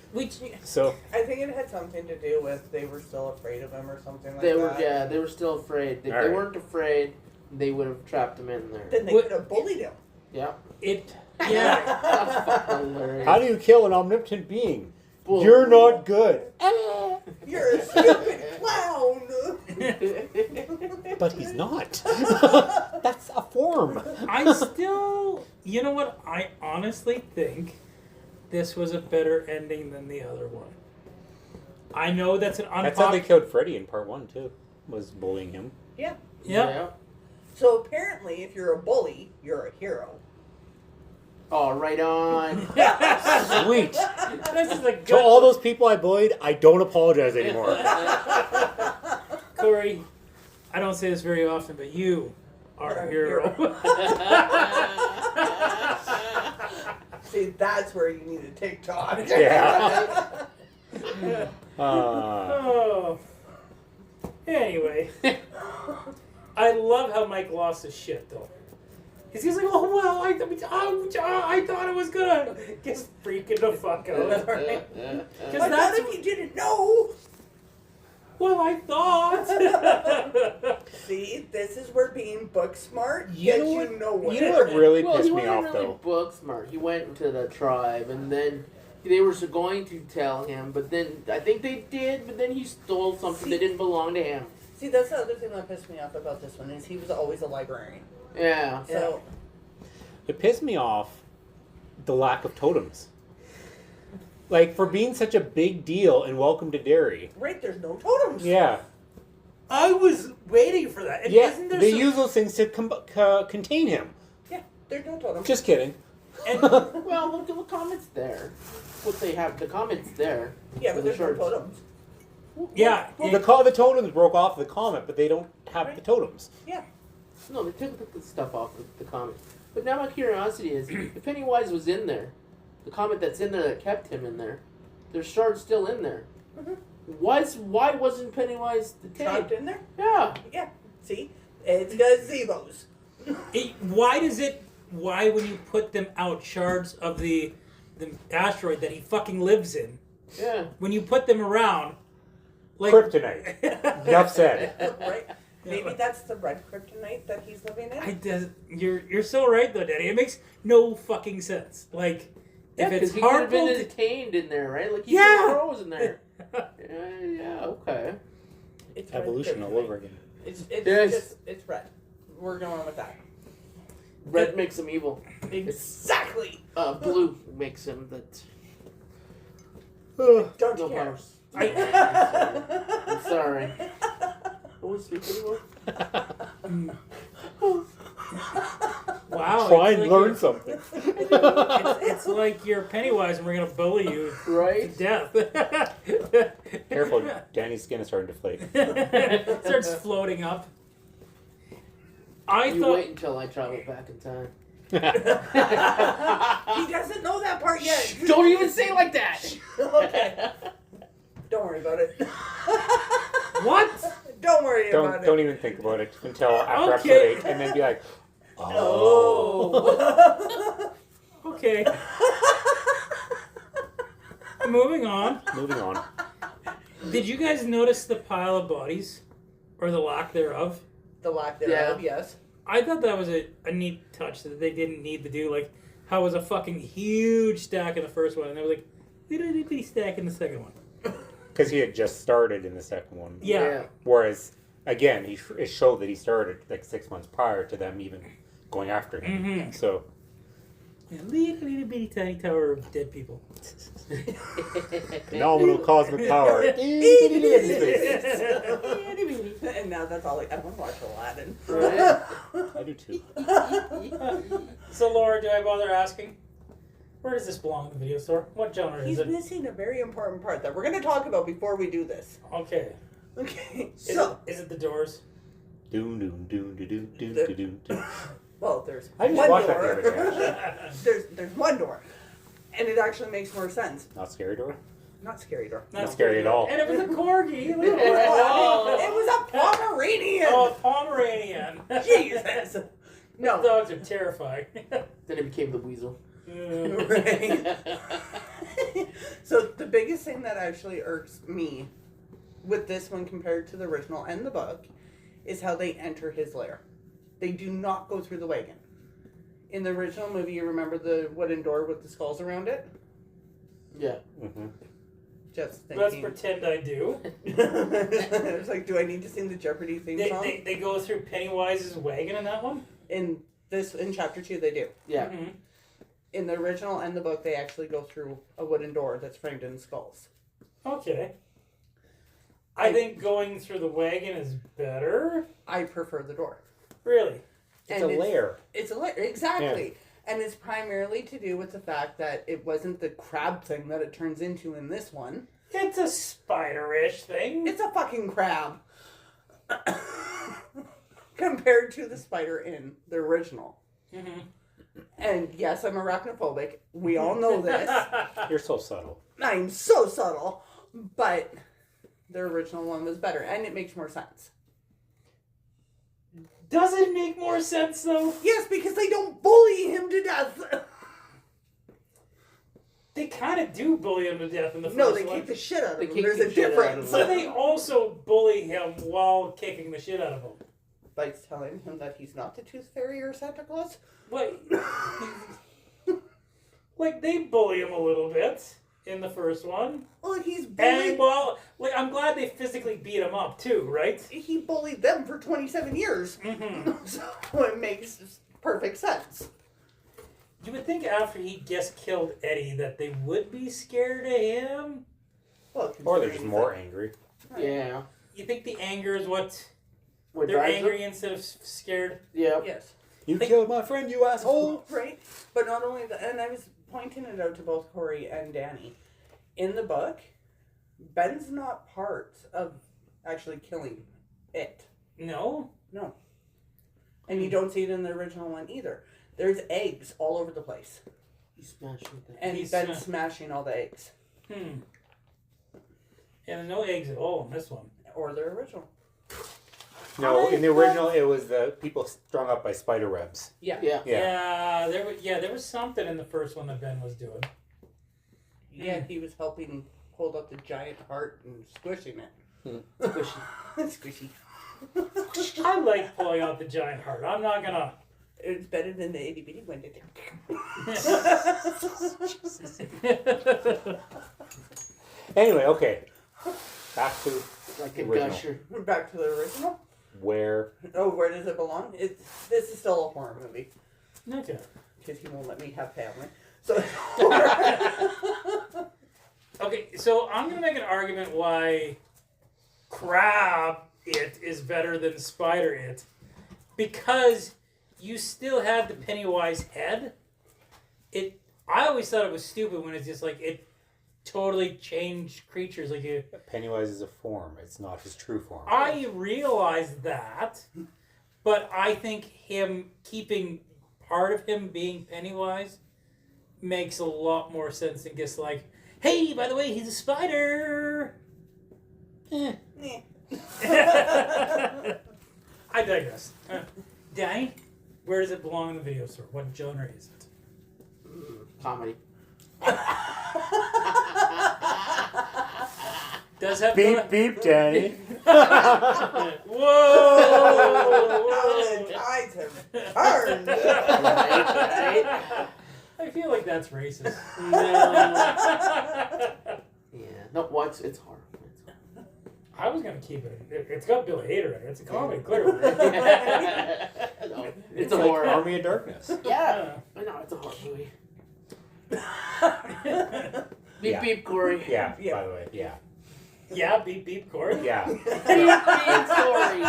Speaker 3: so
Speaker 5: I think it had something to do with they were still afraid of him or something like
Speaker 6: They
Speaker 5: that.
Speaker 6: were still afraid. If they
Speaker 3: Alright.
Speaker 6: weren't afraid, they would have trapped him in there.
Speaker 5: Then they
Speaker 4: What-
Speaker 5: could have bullied him.
Speaker 6: Yeah.
Speaker 4: Yeah.
Speaker 6: That's fucking hilarious.
Speaker 3: how do you kill an omnipotent being?
Speaker 6: Bull-
Speaker 3: You're not good.
Speaker 5: You're a stupid clown.
Speaker 3: But he's not. That's a form.
Speaker 4: I still, you know what? I honestly think this was a better ending than the other one. I know that's an
Speaker 3: That's how they
Speaker 4: unpopular.
Speaker 3: killed Freddy in part 1 too. Was bullying him.
Speaker 4: Yeah.
Speaker 5: So apparently, if you're a bully, you're a hero.
Speaker 6: Oh, right on.
Speaker 3: Sweet.
Speaker 4: This is a good.
Speaker 3: To all those people I bullied, I don't apologize anymore.
Speaker 4: Corey, I don't say this very often, but you are a hero.
Speaker 5: See, that's where you need a TikTok.
Speaker 3: Yeah.
Speaker 4: Oh. Anyway, I love how Mike lost his shit though. Because he's like, oh, well, I thought it was gonna. Gets freaking the fuck out. Because
Speaker 5: I
Speaker 4: that's
Speaker 5: thought if you didn't know.
Speaker 4: well, I thought.
Speaker 5: See, this is where being book smart
Speaker 3: You
Speaker 5: gets
Speaker 3: know
Speaker 5: you
Speaker 3: what-
Speaker 5: nowhere.
Speaker 3: You know what really
Speaker 6: Well,
Speaker 3: pissed
Speaker 6: he
Speaker 3: me
Speaker 6: wasn't
Speaker 3: off,
Speaker 6: really
Speaker 3: though?
Speaker 6: book smart. He went into the tribe, and then they were going to tell him, but then I think they did, but then he stole something that didn't belong to him.
Speaker 5: See, that's the other thing that pissed me off about this one is he was always a librarian.
Speaker 6: Yeah.
Speaker 5: So
Speaker 3: It pissed me off the lack of totems. Like, for being such a big deal in Welcome to Derry.
Speaker 5: right, there's no totems.
Speaker 3: Yeah.
Speaker 4: I was waiting for that. And
Speaker 3: Yeah,
Speaker 4: isn't there
Speaker 3: they
Speaker 4: some-
Speaker 3: use those things to contain him.
Speaker 5: Yeah, there's no totems.
Speaker 3: Just kidding.
Speaker 4: And
Speaker 6: Well, look at the comments there. What they have, the comments there.
Speaker 5: Yeah,
Speaker 6: for
Speaker 5: but
Speaker 6: the
Speaker 5: there's no
Speaker 6: shorts.
Speaker 5: totems.
Speaker 4: yeah,
Speaker 3: Well, the totems broke off the comet, but they don't have the totems.
Speaker 5: Yeah.
Speaker 6: No, they took the stuff off of the comment. But now my curiosity is, if Pennywise was in there, the comment that's in there that kept him in there, there's shards still in there.
Speaker 5: Mhm.
Speaker 6: Why wasn't Pennywise
Speaker 5: Trapped
Speaker 6: detained?
Speaker 5: in there?
Speaker 6: Yeah.
Speaker 5: Yeah. See? It's gazebos.
Speaker 4: why when you put them out, shards of the asteroid that he fucking lives in,
Speaker 6: Yeah.
Speaker 4: when you put them around, like
Speaker 3: Kryptonite. Enough said.
Speaker 5: Right? Maybe that's the red kryptonite that he's living in.
Speaker 4: You're so right though, Daddy. It makes no fucking sense. Like
Speaker 6: Yeah,
Speaker 4: if
Speaker 6: because
Speaker 4: it's
Speaker 6: he could have been
Speaker 4: hard to
Speaker 6: detained in there, right? Like he
Speaker 4: Yeah.
Speaker 6: froze in there. Yeah, okay.
Speaker 5: It's red
Speaker 3: Evolution all
Speaker 5: kryptonite.
Speaker 3: over again.
Speaker 5: It's
Speaker 6: Yes.
Speaker 5: just, it's red. We're going with that.
Speaker 6: Red makes him evil.
Speaker 5: Exactly.
Speaker 6: Blue makes him that.
Speaker 5: Don't
Speaker 6: No
Speaker 5: you care.
Speaker 6: powers. I'm sorry. What was speaking about?
Speaker 4: wow.
Speaker 3: Try
Speaker 4: it's
Speaker 3: and
Speaker 4: like
Speaker 3: learn
Speaker 4: you're-
Speaker 3: something.
Speaker 4: It's like you're Pennywise and we're gonna bully you to
Speaker 6: Right?
Speaker 4: death.
Speaker 3: Careful, Danny's skin is starting to flake.
Speaker 4: Starts floating up. I
Speaker 6: You
Speaker 4: thought
Speaker 6: wait until I travel back in time.
Speaker 5: He doesn't know that part yet.
Speaker 6: Don't even say it like that.
Speaker 5: Okay. Don't worry about it.
Speaker 4: what?
Speaker 5: Don't worry about it.
Speaker 3: Don't even think about it until after
Speaker 4: Okay.
Speaker 3: episode 8, and then be like,
Speaker 5: Oh.
Speaker 4: Okay. Moving on.
Speaker 3: Moving on.
Speaker 4: Did you guys notice the pile of bodies, or the lack thereof?
Speaker 5: The lack thereof, yes.
Speaker 4: I thought that was a neat touch that they didn't need to do. Like how it was a fucking huge stack in the first one, and there was like little bitty stack in the second one.
Speaker 3: Because he had just started in the second one.
Speaker 4: Yeah.
Speaker 3: Whereas, again, it showed that he started like 6 months prior to them even going after him.
Speaker 4: Mhm.
Speaker 3: So,
Speaker 4: A little bitty tiny tower of dead people.
Speaker 3: phenomenal cosmic power.
Speaker 5: And now that's all I want to watch Aladdin.
Speaker 6: Right?
Speaker 3: I do too.
Speaker 4: So Laura, do I bother asking? Where does this belong in the video store? What genre is
Speaker 5: He's
Speaker 4: it?
Speaker 5: missing a very important part that we're going to talk about before we do this.
Speaker 4: Okay.
Speaker 5: Okay.
Speaker 4: Is it the Doors?
Speaker 3: Doom, doom, doom, doom, doom, doom, doom, doom, doom.
Speaker 5: Well, there's
Speaker 3: I just
Speaker 5: one
Speaker 3: watched that
Speaker 5: door.
Speaker 3: the other day,
Speaker 5: there's one door. And it actually makes more sense.
Speaker 3: Not Scary Door?
Speaker 5: Not scary door.
Speaker 3: Not scary at all.
Speaker 4: And it was a corgi.
Speaker 5: It was a Pomeranian.
Speaker 4: Oh, a Pomeranian.
Speaker 5: Jesus. No.
Speaker 4: Dogs are terrifying.
Speaker 6: Then it became the weasel.
Speaker 5: Right. So the biggest thing that actually irks me with this one compared to the original and the book is how they enter his lair. They do not go through the wagon. In the original movie, you remember the wooden door with the skulls around it?
Speaker 6: Yeah.
Speaker 3: Mm-hmm.
Speaker 5: Just
Speaker 4: Let's
Speaker 5: thinking.
Speaker 4: pretend I do.
Speaker 5: It's like, do I need to sing the Jeopardy theme song?
Speaker 4: They go through Pennywise's wagon in that one?
Speaker 5: In chapter 2, they do.
Speaker 6: Yeah.
Speaker 4: Mm-hmm.
Speaker 5: In the original and the book, they actually go through a wooden door that's framed in skulls.
Speaker 4: Okay. I think going through the wagon is better.
Speaker 5: I prefer the door.
Speaker 4: Really?
Speaker 3: It's
Speaker 5: And
Speaker 3: a lair.
Speaker 5: It's a lair, exactly. And it's primarily to do with the fact that it wasn't the crab thing that it turns into in this one.
Speaker 4: It's a spider-ish thing.
Speaker 5: It's a fucking crab. Compared to the spider in the original.
Speaker 4: Mm-hmm.
Speaker 5: And yes, I'm arachnophobic. We all know this.
Speaker 3: You're so subtle.
Speaker 5: I'm so subtle. But the original one was better. And it makes more sense.
Speaker 4: Does it make more sense though?
Speaker 5: Yes, because they don't bully him to death.
Speaker 4: They kind of do bully him to death in the first
Speaker 5: No, they
Speaker 4: one.
Speaker 5: kick the shit out of
Speaker 6: They
Speaker 5: him.
Speaker 6: kick
Speaker 5: There's
Speaker 6: the
Speaker 5: a
Speaker 6: shit out of
Speaker 5: difference.
Speaker 6: him.
Speaker 4: But they also bully him while kicking the shit out of him.
Speaker 5: By telling him that he's not the Tooth Fairy or Santa Claus.
Speaker 4: Wait. Like, they bully him a little bit in the first one.
Speaker 5: Well, he's
Speaker 4: And,
Speaker 5: bullied.
Speaker 4: well, like, I'm glad they physically beat him up, too, right?
Speaker 5: He bullied them for 27 years.
Speaker 4: Mm-hmm.
Speaker 5: So it makes perfect sense.
Speaker 4: You would think after he just killed Eddie that they would be scared of him.
Speaker 5: Well,
Speaker 3: Or they're just
Speaker 5: considering
Speaker 3: more
Speaker 5: that-
Speaker 3: angry.
Speaker 6: Yeah.
Speaker 4: You think the anger is what...
Speaker 6: What
Speaker 4: They're
Speaker 6: drives
Speaker 4: angry
Speaker 6: them?
Speaker 4: instead of scared?
Speaker 6: Yeah.
Speaker 5: Yes.
Speaker 3: You killed my friend, you asshole!
Speaker 5: Right? But not only that, and I was pointing it out to both Corey and Danny. In the book, Ben's not part of actually killing it.
Speaker 4: No?
Speaker 5: No. And you don't see it in the original one either. There's eggs all over the place.
Speaker 6: You smash with that.
Speaker 5: And
Speaker 4: He's
Speaker 5: Ben's smashing all the eggs.
Speaker 4: And there's no eggs at all in this one.
Speaker 5: Or their original.
Speaker 3: No, in the original, it was the people strung up by spider webs.
Speaker 5: Yeah.
Speaker 6: Yeah.
Speaker 3: Yeah.
Speaker 4: There was something in the first one that Ben was doing.
Speaker 5: Yeah, he was helping hold up the giant heart and squishing it.
Speaker 6: Squishy.
Speaker 5: Squishy.
Speaker 4: I like pulling out the giant heart. I'm not gonna.
Speaker 5: It's better than the itty bitty one.
Speaker 3: Anyway, okay. Back to
Speaker 6: Like a
Speaker 3: Original.
Speaker 6: gusher.
Speaker 5: Back to the original.
Speaker 3: where
Speaker 5: Oh, where does it belong? This is still a horror movie
Speaker 4: Okay.
Speaker 5: because he won't let me have family. So
Speaker 4: Okay, so I'm gonna make an argument why Crab It is better than Spider It, because you still had the Pennywise head. I always thought it was stupid when it's just like it totally changed creatures. Like
Speaker 3: Pennywise is a form. It's not his true form.
Speaker 4: I realize that, but I think him keeping part of him being Pennywise makes a lot more sense than just like, hey, by the way, he's a spider. Eh. I digress. Danny, where does it belong in the video store? What genre is it?
Speaker 6: Comedy.
Speaker 4: Does have
Speaker 3: Beep, beep, Danny.
Speaker 4: Whoa!
Speaker 5: tides have turned.
Speaker 4: I feel like that's racist.
Speaker 6: No. Yeah. No, what's it's hard.
Speaker 4: I was gonna keep it. It's got Bill Hader in it. It's a comedy, clearly.
Speaker 6: No, it's a
Speaker 3: like
Speaker 6: horror.
Speaker 3: Army of Darkness.
Speaker 6: Yeah. I know, it's a horror movie. Beep
Speaker 3: Yeah.
Speaker 6: beep, Corey.
Speaker 3: Yeah,
Speaker 5: Yeah.
Speaker 3: by the way. Yeah.
Speaker 4: Yeah, beep beep, Corey.
Speaker 3: Yeah.
Speaker 6: Beep beep, Corey.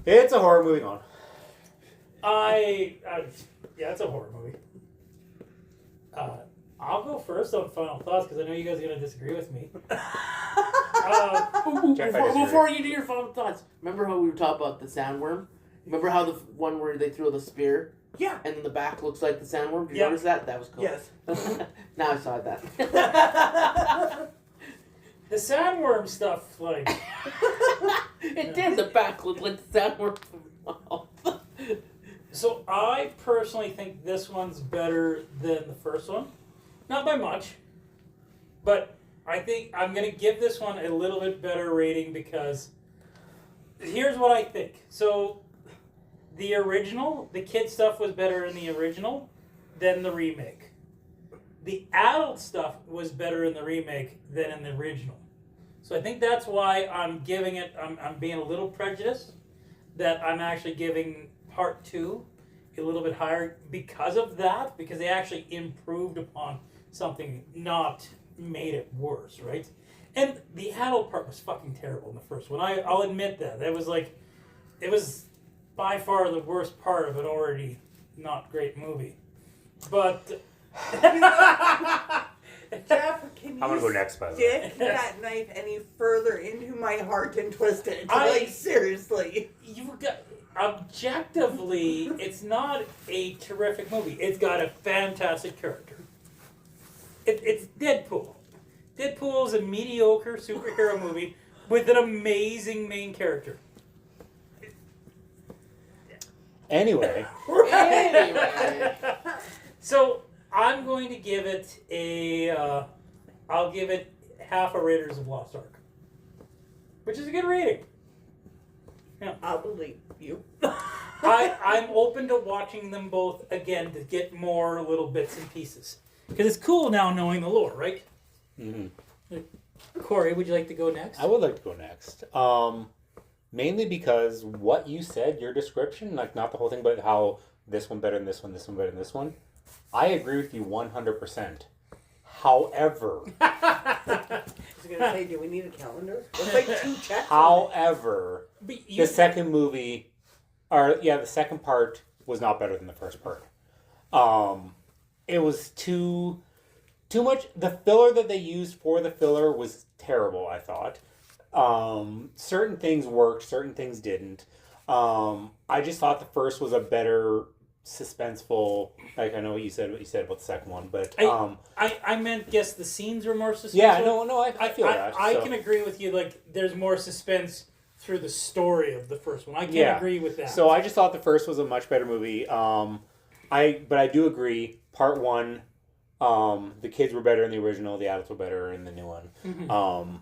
Speaker 3: It's a horror movie on.
Speaker 4: Yeah, it's a horror movie. I'll go first on final thoughts because I know you guys are gonna disagree with me.
Speaker 3: Jeff, I disagree.
Speaker 6: Before you do your final thoughts, remember how we were talking about the sandworm? Remember how the one where they throw the spear
Speaker 5: Yeah.
Speaker 6: and then the back looks like the sandworm? Did you
Speaker 4: Yeah.
Speaker 6: notice that? That was cool.
Speaker 5: Yes.
Speaker 6: Now I saw that.
Speaker 4: The sandworm stuff, like,
Speaker 6: It did. The back looked like the sandworm.
Speaker 4: so I personally think this one's better than the first one. Not by much, but I think I'm going to give this one a little bit better rating because here's what I think. So, the original, the kid stuff was better in the original than the remake. The adult stuff was better in the remake than in the original. So I think that's why I'm giving it, I'm being a little prejudiced that I'm actually giving part 2 a little bit higher because of that, because they actually improved upon something, not made it worse, right? And the adult part was fucking terrible in the first one. I'll admit that. It was by far the worst part of an already not great movie. But
Speaker 5: Jeff, can you
Speaker 3: I'm gonna go next, by the way.
Speaker 5: stick that knife any further into my heart and twist it?
Speaker 4: I-
Speaker 5: Like, seriously.
Speaker 4: you got objectively, it's not a terrific movie. It's got a fantastic character. It's Deadpool. Deadpool is a mediocre superhero movie with an amazing main character.
Speaker 3: Anyway,
Speaker 6: Anyway.
Speaker 4: So I'm going to give it I'll give it half a Raiders of Lost Ark, which is a good rating.
Speaker 5: I'll believe you.
Speaker 4: I'm open to watching them both again to get more little bits and pieces because it's cool now knowing the lore, right?
Speaker 3: mm-hmm.
Speaker 4: Corey, would you like to go next?
Speaker 3: I would like to go next. Mainly because what you said, your description, like not the whole thing, but how this one better than this one, this one better than this one. I agree with you 100%. However,
Speaker 5: I was gonna say, do we need a calendar? It's like 2 checks.
Speaker 3: however,
Speaker 4: But you-
Speaker 3: the second movie, the second part was not better than the first part. It was too much. The filler that they used for the filler was terrible, I thought. Certain things worked, certain things didn't. I just thought the first was a better suspenseful. Like I know what you said about the second one, but
Speaker 4: I meant guess the scenes were more suspenseful.
Speaker 3: yeah, no, I feel that.
Speaker 4: I
Speaker 3: so.
Speaker 4: can agree with you. Like there's more suspense through the story of the first one. I can agree with that.
Speaker 3: So I just thought the first was a much better movie. But I do agree. Part one, the kids were better in the original. The adults were better in the new one.
Speaker 4: Mm-hmm.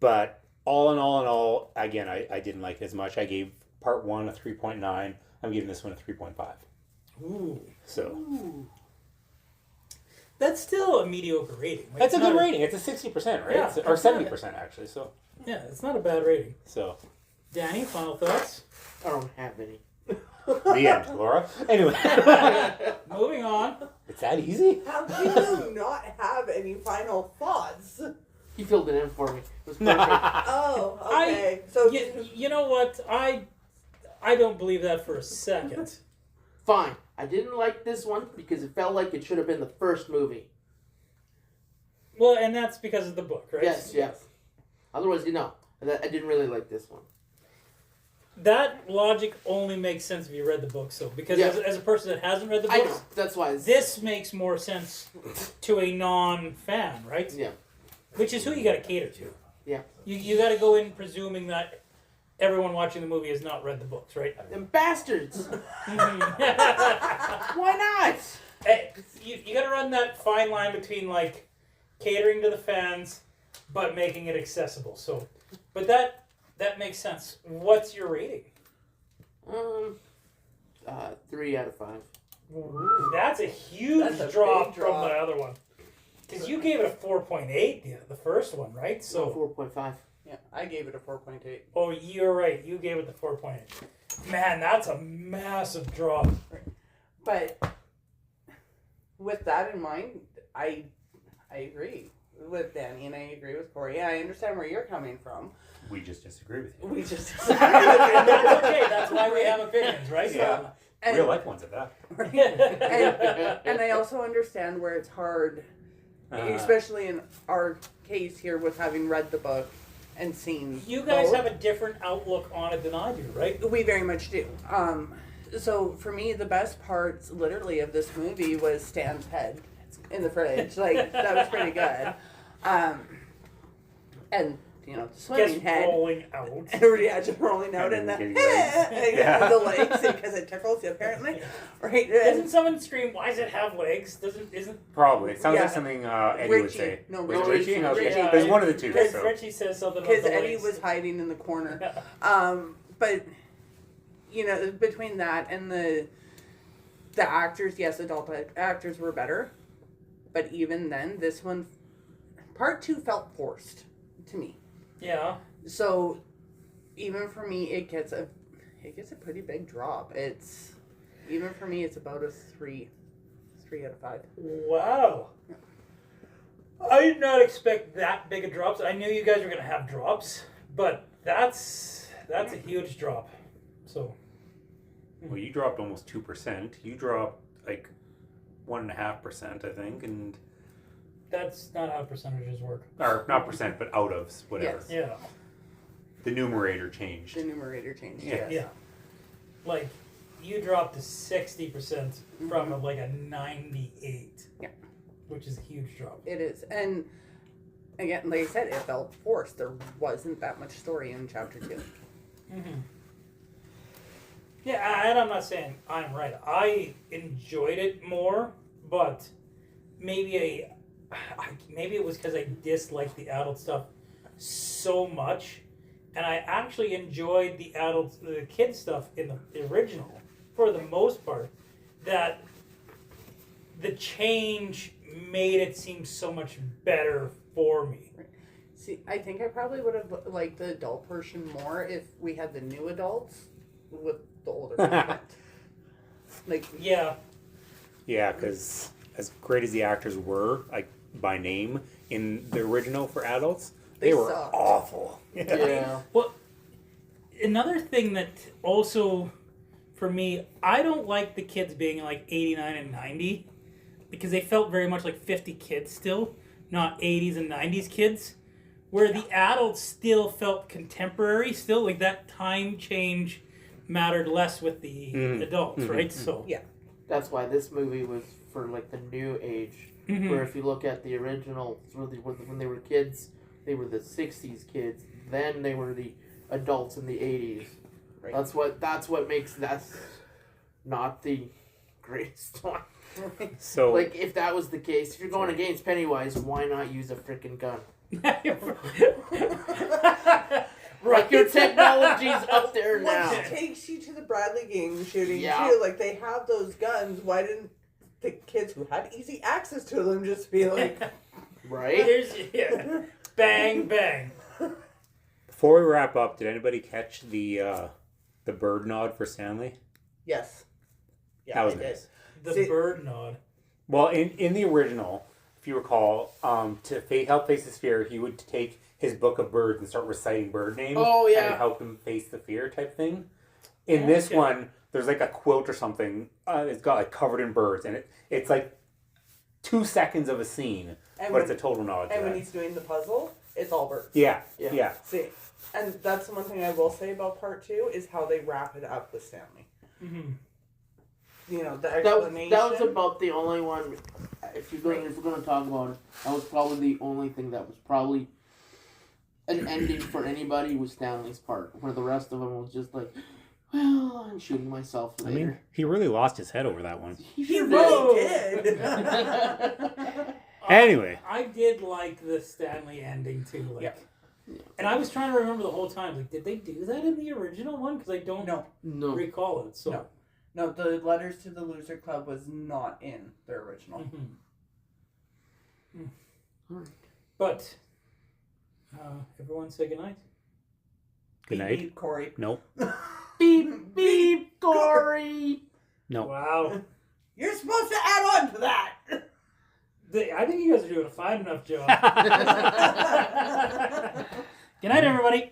Speaker 3: But all in all, again, I didn't like it as much. I gave part one a 3.9. I'm giving this one a 3.5.
Speaker 4: Ooh.
Speaker 3: So
Speaker 4: That's still a mediocre rating. Like,
Speaker 3: that's a
Speaker 4: it's
Speaker 3: good
Speaker 4: not
Speaker 3: rating. It's a 60%, right?
Speaker 4: Yeah,
Speaker 3: Or
Speaker 4: it's not-
Speaker 3: 70% actually. So
Speaker 4: Yeah, it's not a bad rating.
Speaker 3: so
Speaker 4: Danny, final thoughts?
Speaker 6: I don't have any.
Speaker 3: the end, Laura. Anyway,
Speaker 4: Moving on.
Speaker 3: it's that easy.
Speaker 5: How can you not have any final thoughts?
Speaker 6: He filled it in for me. It was perfect.
Speaker 5: Oh, okay. So
Speaker 4: You know what? I don't believe that for a second.
Speaker 6: Fine. I didn't like this one because it felt like it should have been the first movie.
Speaker 4: Well, and that's because of the book, right?
Speaker 6: Yes. Otherwise, I didn't really like this one.
Speaker 4: That logic only makes sense if you read the book. So, because
Speaker 6: Yeah.
Speaker 4: as a person that hasn't read the
Speaker 6: I
Speaker 4: books,
Speaker 6: know. That's why it's...
Speaker 4: this makes more sense to a non-fan, right?
Speaker 6: Yeah.
Speaker 4: Which is who you got to cater to.
Speaker 6: Yeah.
Speaker 4: You got to go in presuming that everyone watching the movie has not read the books, right?
Speaker 6: Them bastards!
Speaker 4: Why
Speaker 6: not?
Speaker 4: You got to run that fine line between like catering to the fans, but making it accessible. So, but that makes sense. What's your rating?
Speaker 6: 3 out of 5.
Speaker 4: That's a huge
Speaker 5: That's a
Speaker 4: drop
Speaker 5: big
Speaker 4: from
Speaker 5: drop.
Speaker 4: the other one. Because you gave it a 4.8, the first one, right?
Speaker 6: So
Speaker 4: So,
Speaker 6: 4.5.
Speaker 5: yeah, I gave it a 4.8.
Speaker 4: oh, you're right. You gave it the 4.8. Man, that's a massive drop.
Speaker 5: But with that in mind, I agree with Danny and I agree with Corey. I understand where you're coming from.
Speaker 3: We just disagree with you.
Speaker 5: We just
Speaker 4: And that's okay. That's why we have opinions, right?
Speaker 3: Yeah.
Speaker 5: and,
Speaker 3: Real life ones at that.
Speaker 5: and I also understand where it's hard, especially in our case here with having read the book and seen.
Speaker 4: You guys
Speaker 5: both.
Speaker 4: have a different outlook on it than I do, right?
Speaker 5: We very much do. So for me, the best parts, literally, of this movie was Stan's head in the fridge. Like that was pretty good. And the swimming
Speaker 4: Just
Speaker 5: head.
Speaker 4: rolling out.
Speaker 5: Yeah, just rolling out
Speaker 3: And
Speaker 5: and
Speaker 3: getting
Speaker 5: the
Speaker 3: legs. Yeah.
Speaker 5: the legs because it tickles you apparently. Right?
Speaker 4: Doesn't someone scream, why does it have legs? Isn't
Speaker 3: Probably. It sounds
Speaker 5: Yeah.
Speaker 3: like something Eddie would
Speaker 5: Richie.
Speaker 3: say.
Speaker 5: No,
Speaker 3: Was it
Speaker 5: Richie.
Speaker 3: Richie? Okay.
Speaker 5: Richie.
Speaker 3: There's one of the two.
Speaker 4: Because
Speaker 3: So.
Speaker 4: Richie says something about
Speaker 5: Because
Speaker 4: the
Speaker 5: Eddie
Speaker 4: legs.
Speaker 5: was hiding in the corner.
Speaker 4: Yeah.
Speaker 5: But between that and the actors, yes, adult actors were better, but even then, this one, part 2 felt forced to me.
Speaker 4: Yeah.
Speaker 5: So even for me, it gets a pretty big drop. Even for me, it's about a 3 out of 5.
Speaker 4: Wow. I did not expect that big a drops. I knew you guys were going to have drops, but that's a huge drop. So,
Speaker 3: Well, you dropped almost 2%. You dropped like 1.5%, I think, and
Speaker 4: that's not how percentages work.
Speaker 3: or not percent, but out of whatever.
Speaker 5: Yes.
Speaker 4: Yeah.
Speaker 3: The numerator changed.
Speaker 5: The numerator changed.
Speaker 3: Yeah.
Speaker 5: Yes.
Speaker 4: Yeah. Like, you dropped to 60% from like a 98.
Speaker 5: Yeah.
Speaker 4: Which is a huge drop.
Speaker 5: It is. And again, like I said, it felt forced. There wasn't that much story in chapter 2.
Speaker 4: Mm-hmm. Yeah, and I'm not saying I'm right. I enjoyed it more, but maybe maybe it was because I disliked the adult stuff so much, and I actually enjoyed the kid stuff in the original for the most part. That the change made it seem so much better for me.
Speaker 5: See, I think I probably would have liked the adult version more if we had the new adults with the older content. Like,
Speaker 4: Yeah,
Speaker 3: Yeah, because as great as the actors were, like by name in the original for adults, they were
Speaker 5: sucked.
Speaker 3: awful.
Speaker 6: Yeah.
Speaker 4: well, another thing that also, for me, I don't like the kids being like 89 and 90 because they felt very much like 50 kids still, not 80s and 90s kids, where the adults still felt contemporary, still like that time change mattered less with the adults, right? So
Speaker 5: yeah.
Speaker 6: That's why this movie was for like the new age. Where if you look at the original, when they were kids, they were the '60s kids. Then they were the adults in the '80s.
Speaker 5: Right.
Speaker 6: That's what makes that not the greatest one.
Speaker 3: So
Speaker 6: Like if that was the case, if you're going against Pennywise, why not use a freaking gun? Like your technology's up there now.
Speaker 5: Which takes you to the Bradley gang shooting
Speaker 6: Yeah.
Speaker 5: too. Like they have those guns. Why didn't the kids who had easy access to them just be like,
Speaker 6: Right?
Speaker 4: Here's bang bang.
Speaker 3: before we wrap up, did anybody catch the bird nod for Stanley?
Speaker 5: yes, yeah,
Speaker 3: That was
Speaker 5: I did.
Speaker 3: nice.
Speaker 4: The
Speaker 5: See-
Speaker 4: bird nod.
Speaker 3: Well, in the original, if you recall, to help face his fear, he would take his book of birds and start reciting bird names.
Speaker 6: Oh, yeah.
Speaker 3: And it helped him face the fear type thing. In this
Speaker 4: Okay.
Speaker 3: one, there's like a quilt or something. It's got like covered in birds, and it's like 2 seconds of a scene,
Speaker 5: And
Speaker 3: but
Speaker 5: when,
Speaker 3: it's a total nod to
Speaker 5: and when
Speaker 3: that.
Speaker 5: he's doing the puzzle, it's all birds.
Speaker 3: Yeah,
Speaker 6: Yeah.
Speaker 3: yeah.
Speaker 5: See, and that's the one thing I will say about part 2 is how they wrap it up with Stanley.
Speaker 4: Mm-hmm.
Speaker 5: You know, the
Speaker 6: That
Speaker 5: explanation.
Speaker 6: was about the only one. If we're going to talk about it, that was probably the only thing that was probably an ending for anybody was Stanley's part, where the rest of them was just like, well, I'm shooting myself
Speaker 3: I
Speaker 6: later.
Speaker 3: mean, he really lost his head over that one.
Speaker 5: He
Speaker 6: sure
Speaker 5: really
Speaker 6: did.
Speaker 5: did.
Speaker 3: Anyway.
Speaker 4: I did like the Stanley ending too. Like,
Speaker 5: Yeah.
Speaker 4: And I was trying to remember the whole time. Like, did they do that in the original one? Because I don't
Speaker 5: No.
Speaker 4: recall it. So.
Speaker 5: No. No, the Letters to the Loser Club was not in the original.
Speaker 4: Mhm. But everyone say goodnight.
Speaker 3: Good night.
Speaker 5: Beep, Corey.
Speaker 3: Nope.
Speaker 6: Beep, beep, Corey!
Speaker 3: No.
Speaker 4: Wow.
Speaker 5: You're supposed to add on to that.
Speaker 4: I think you guys are doing a fine enough job. Good night, everybody.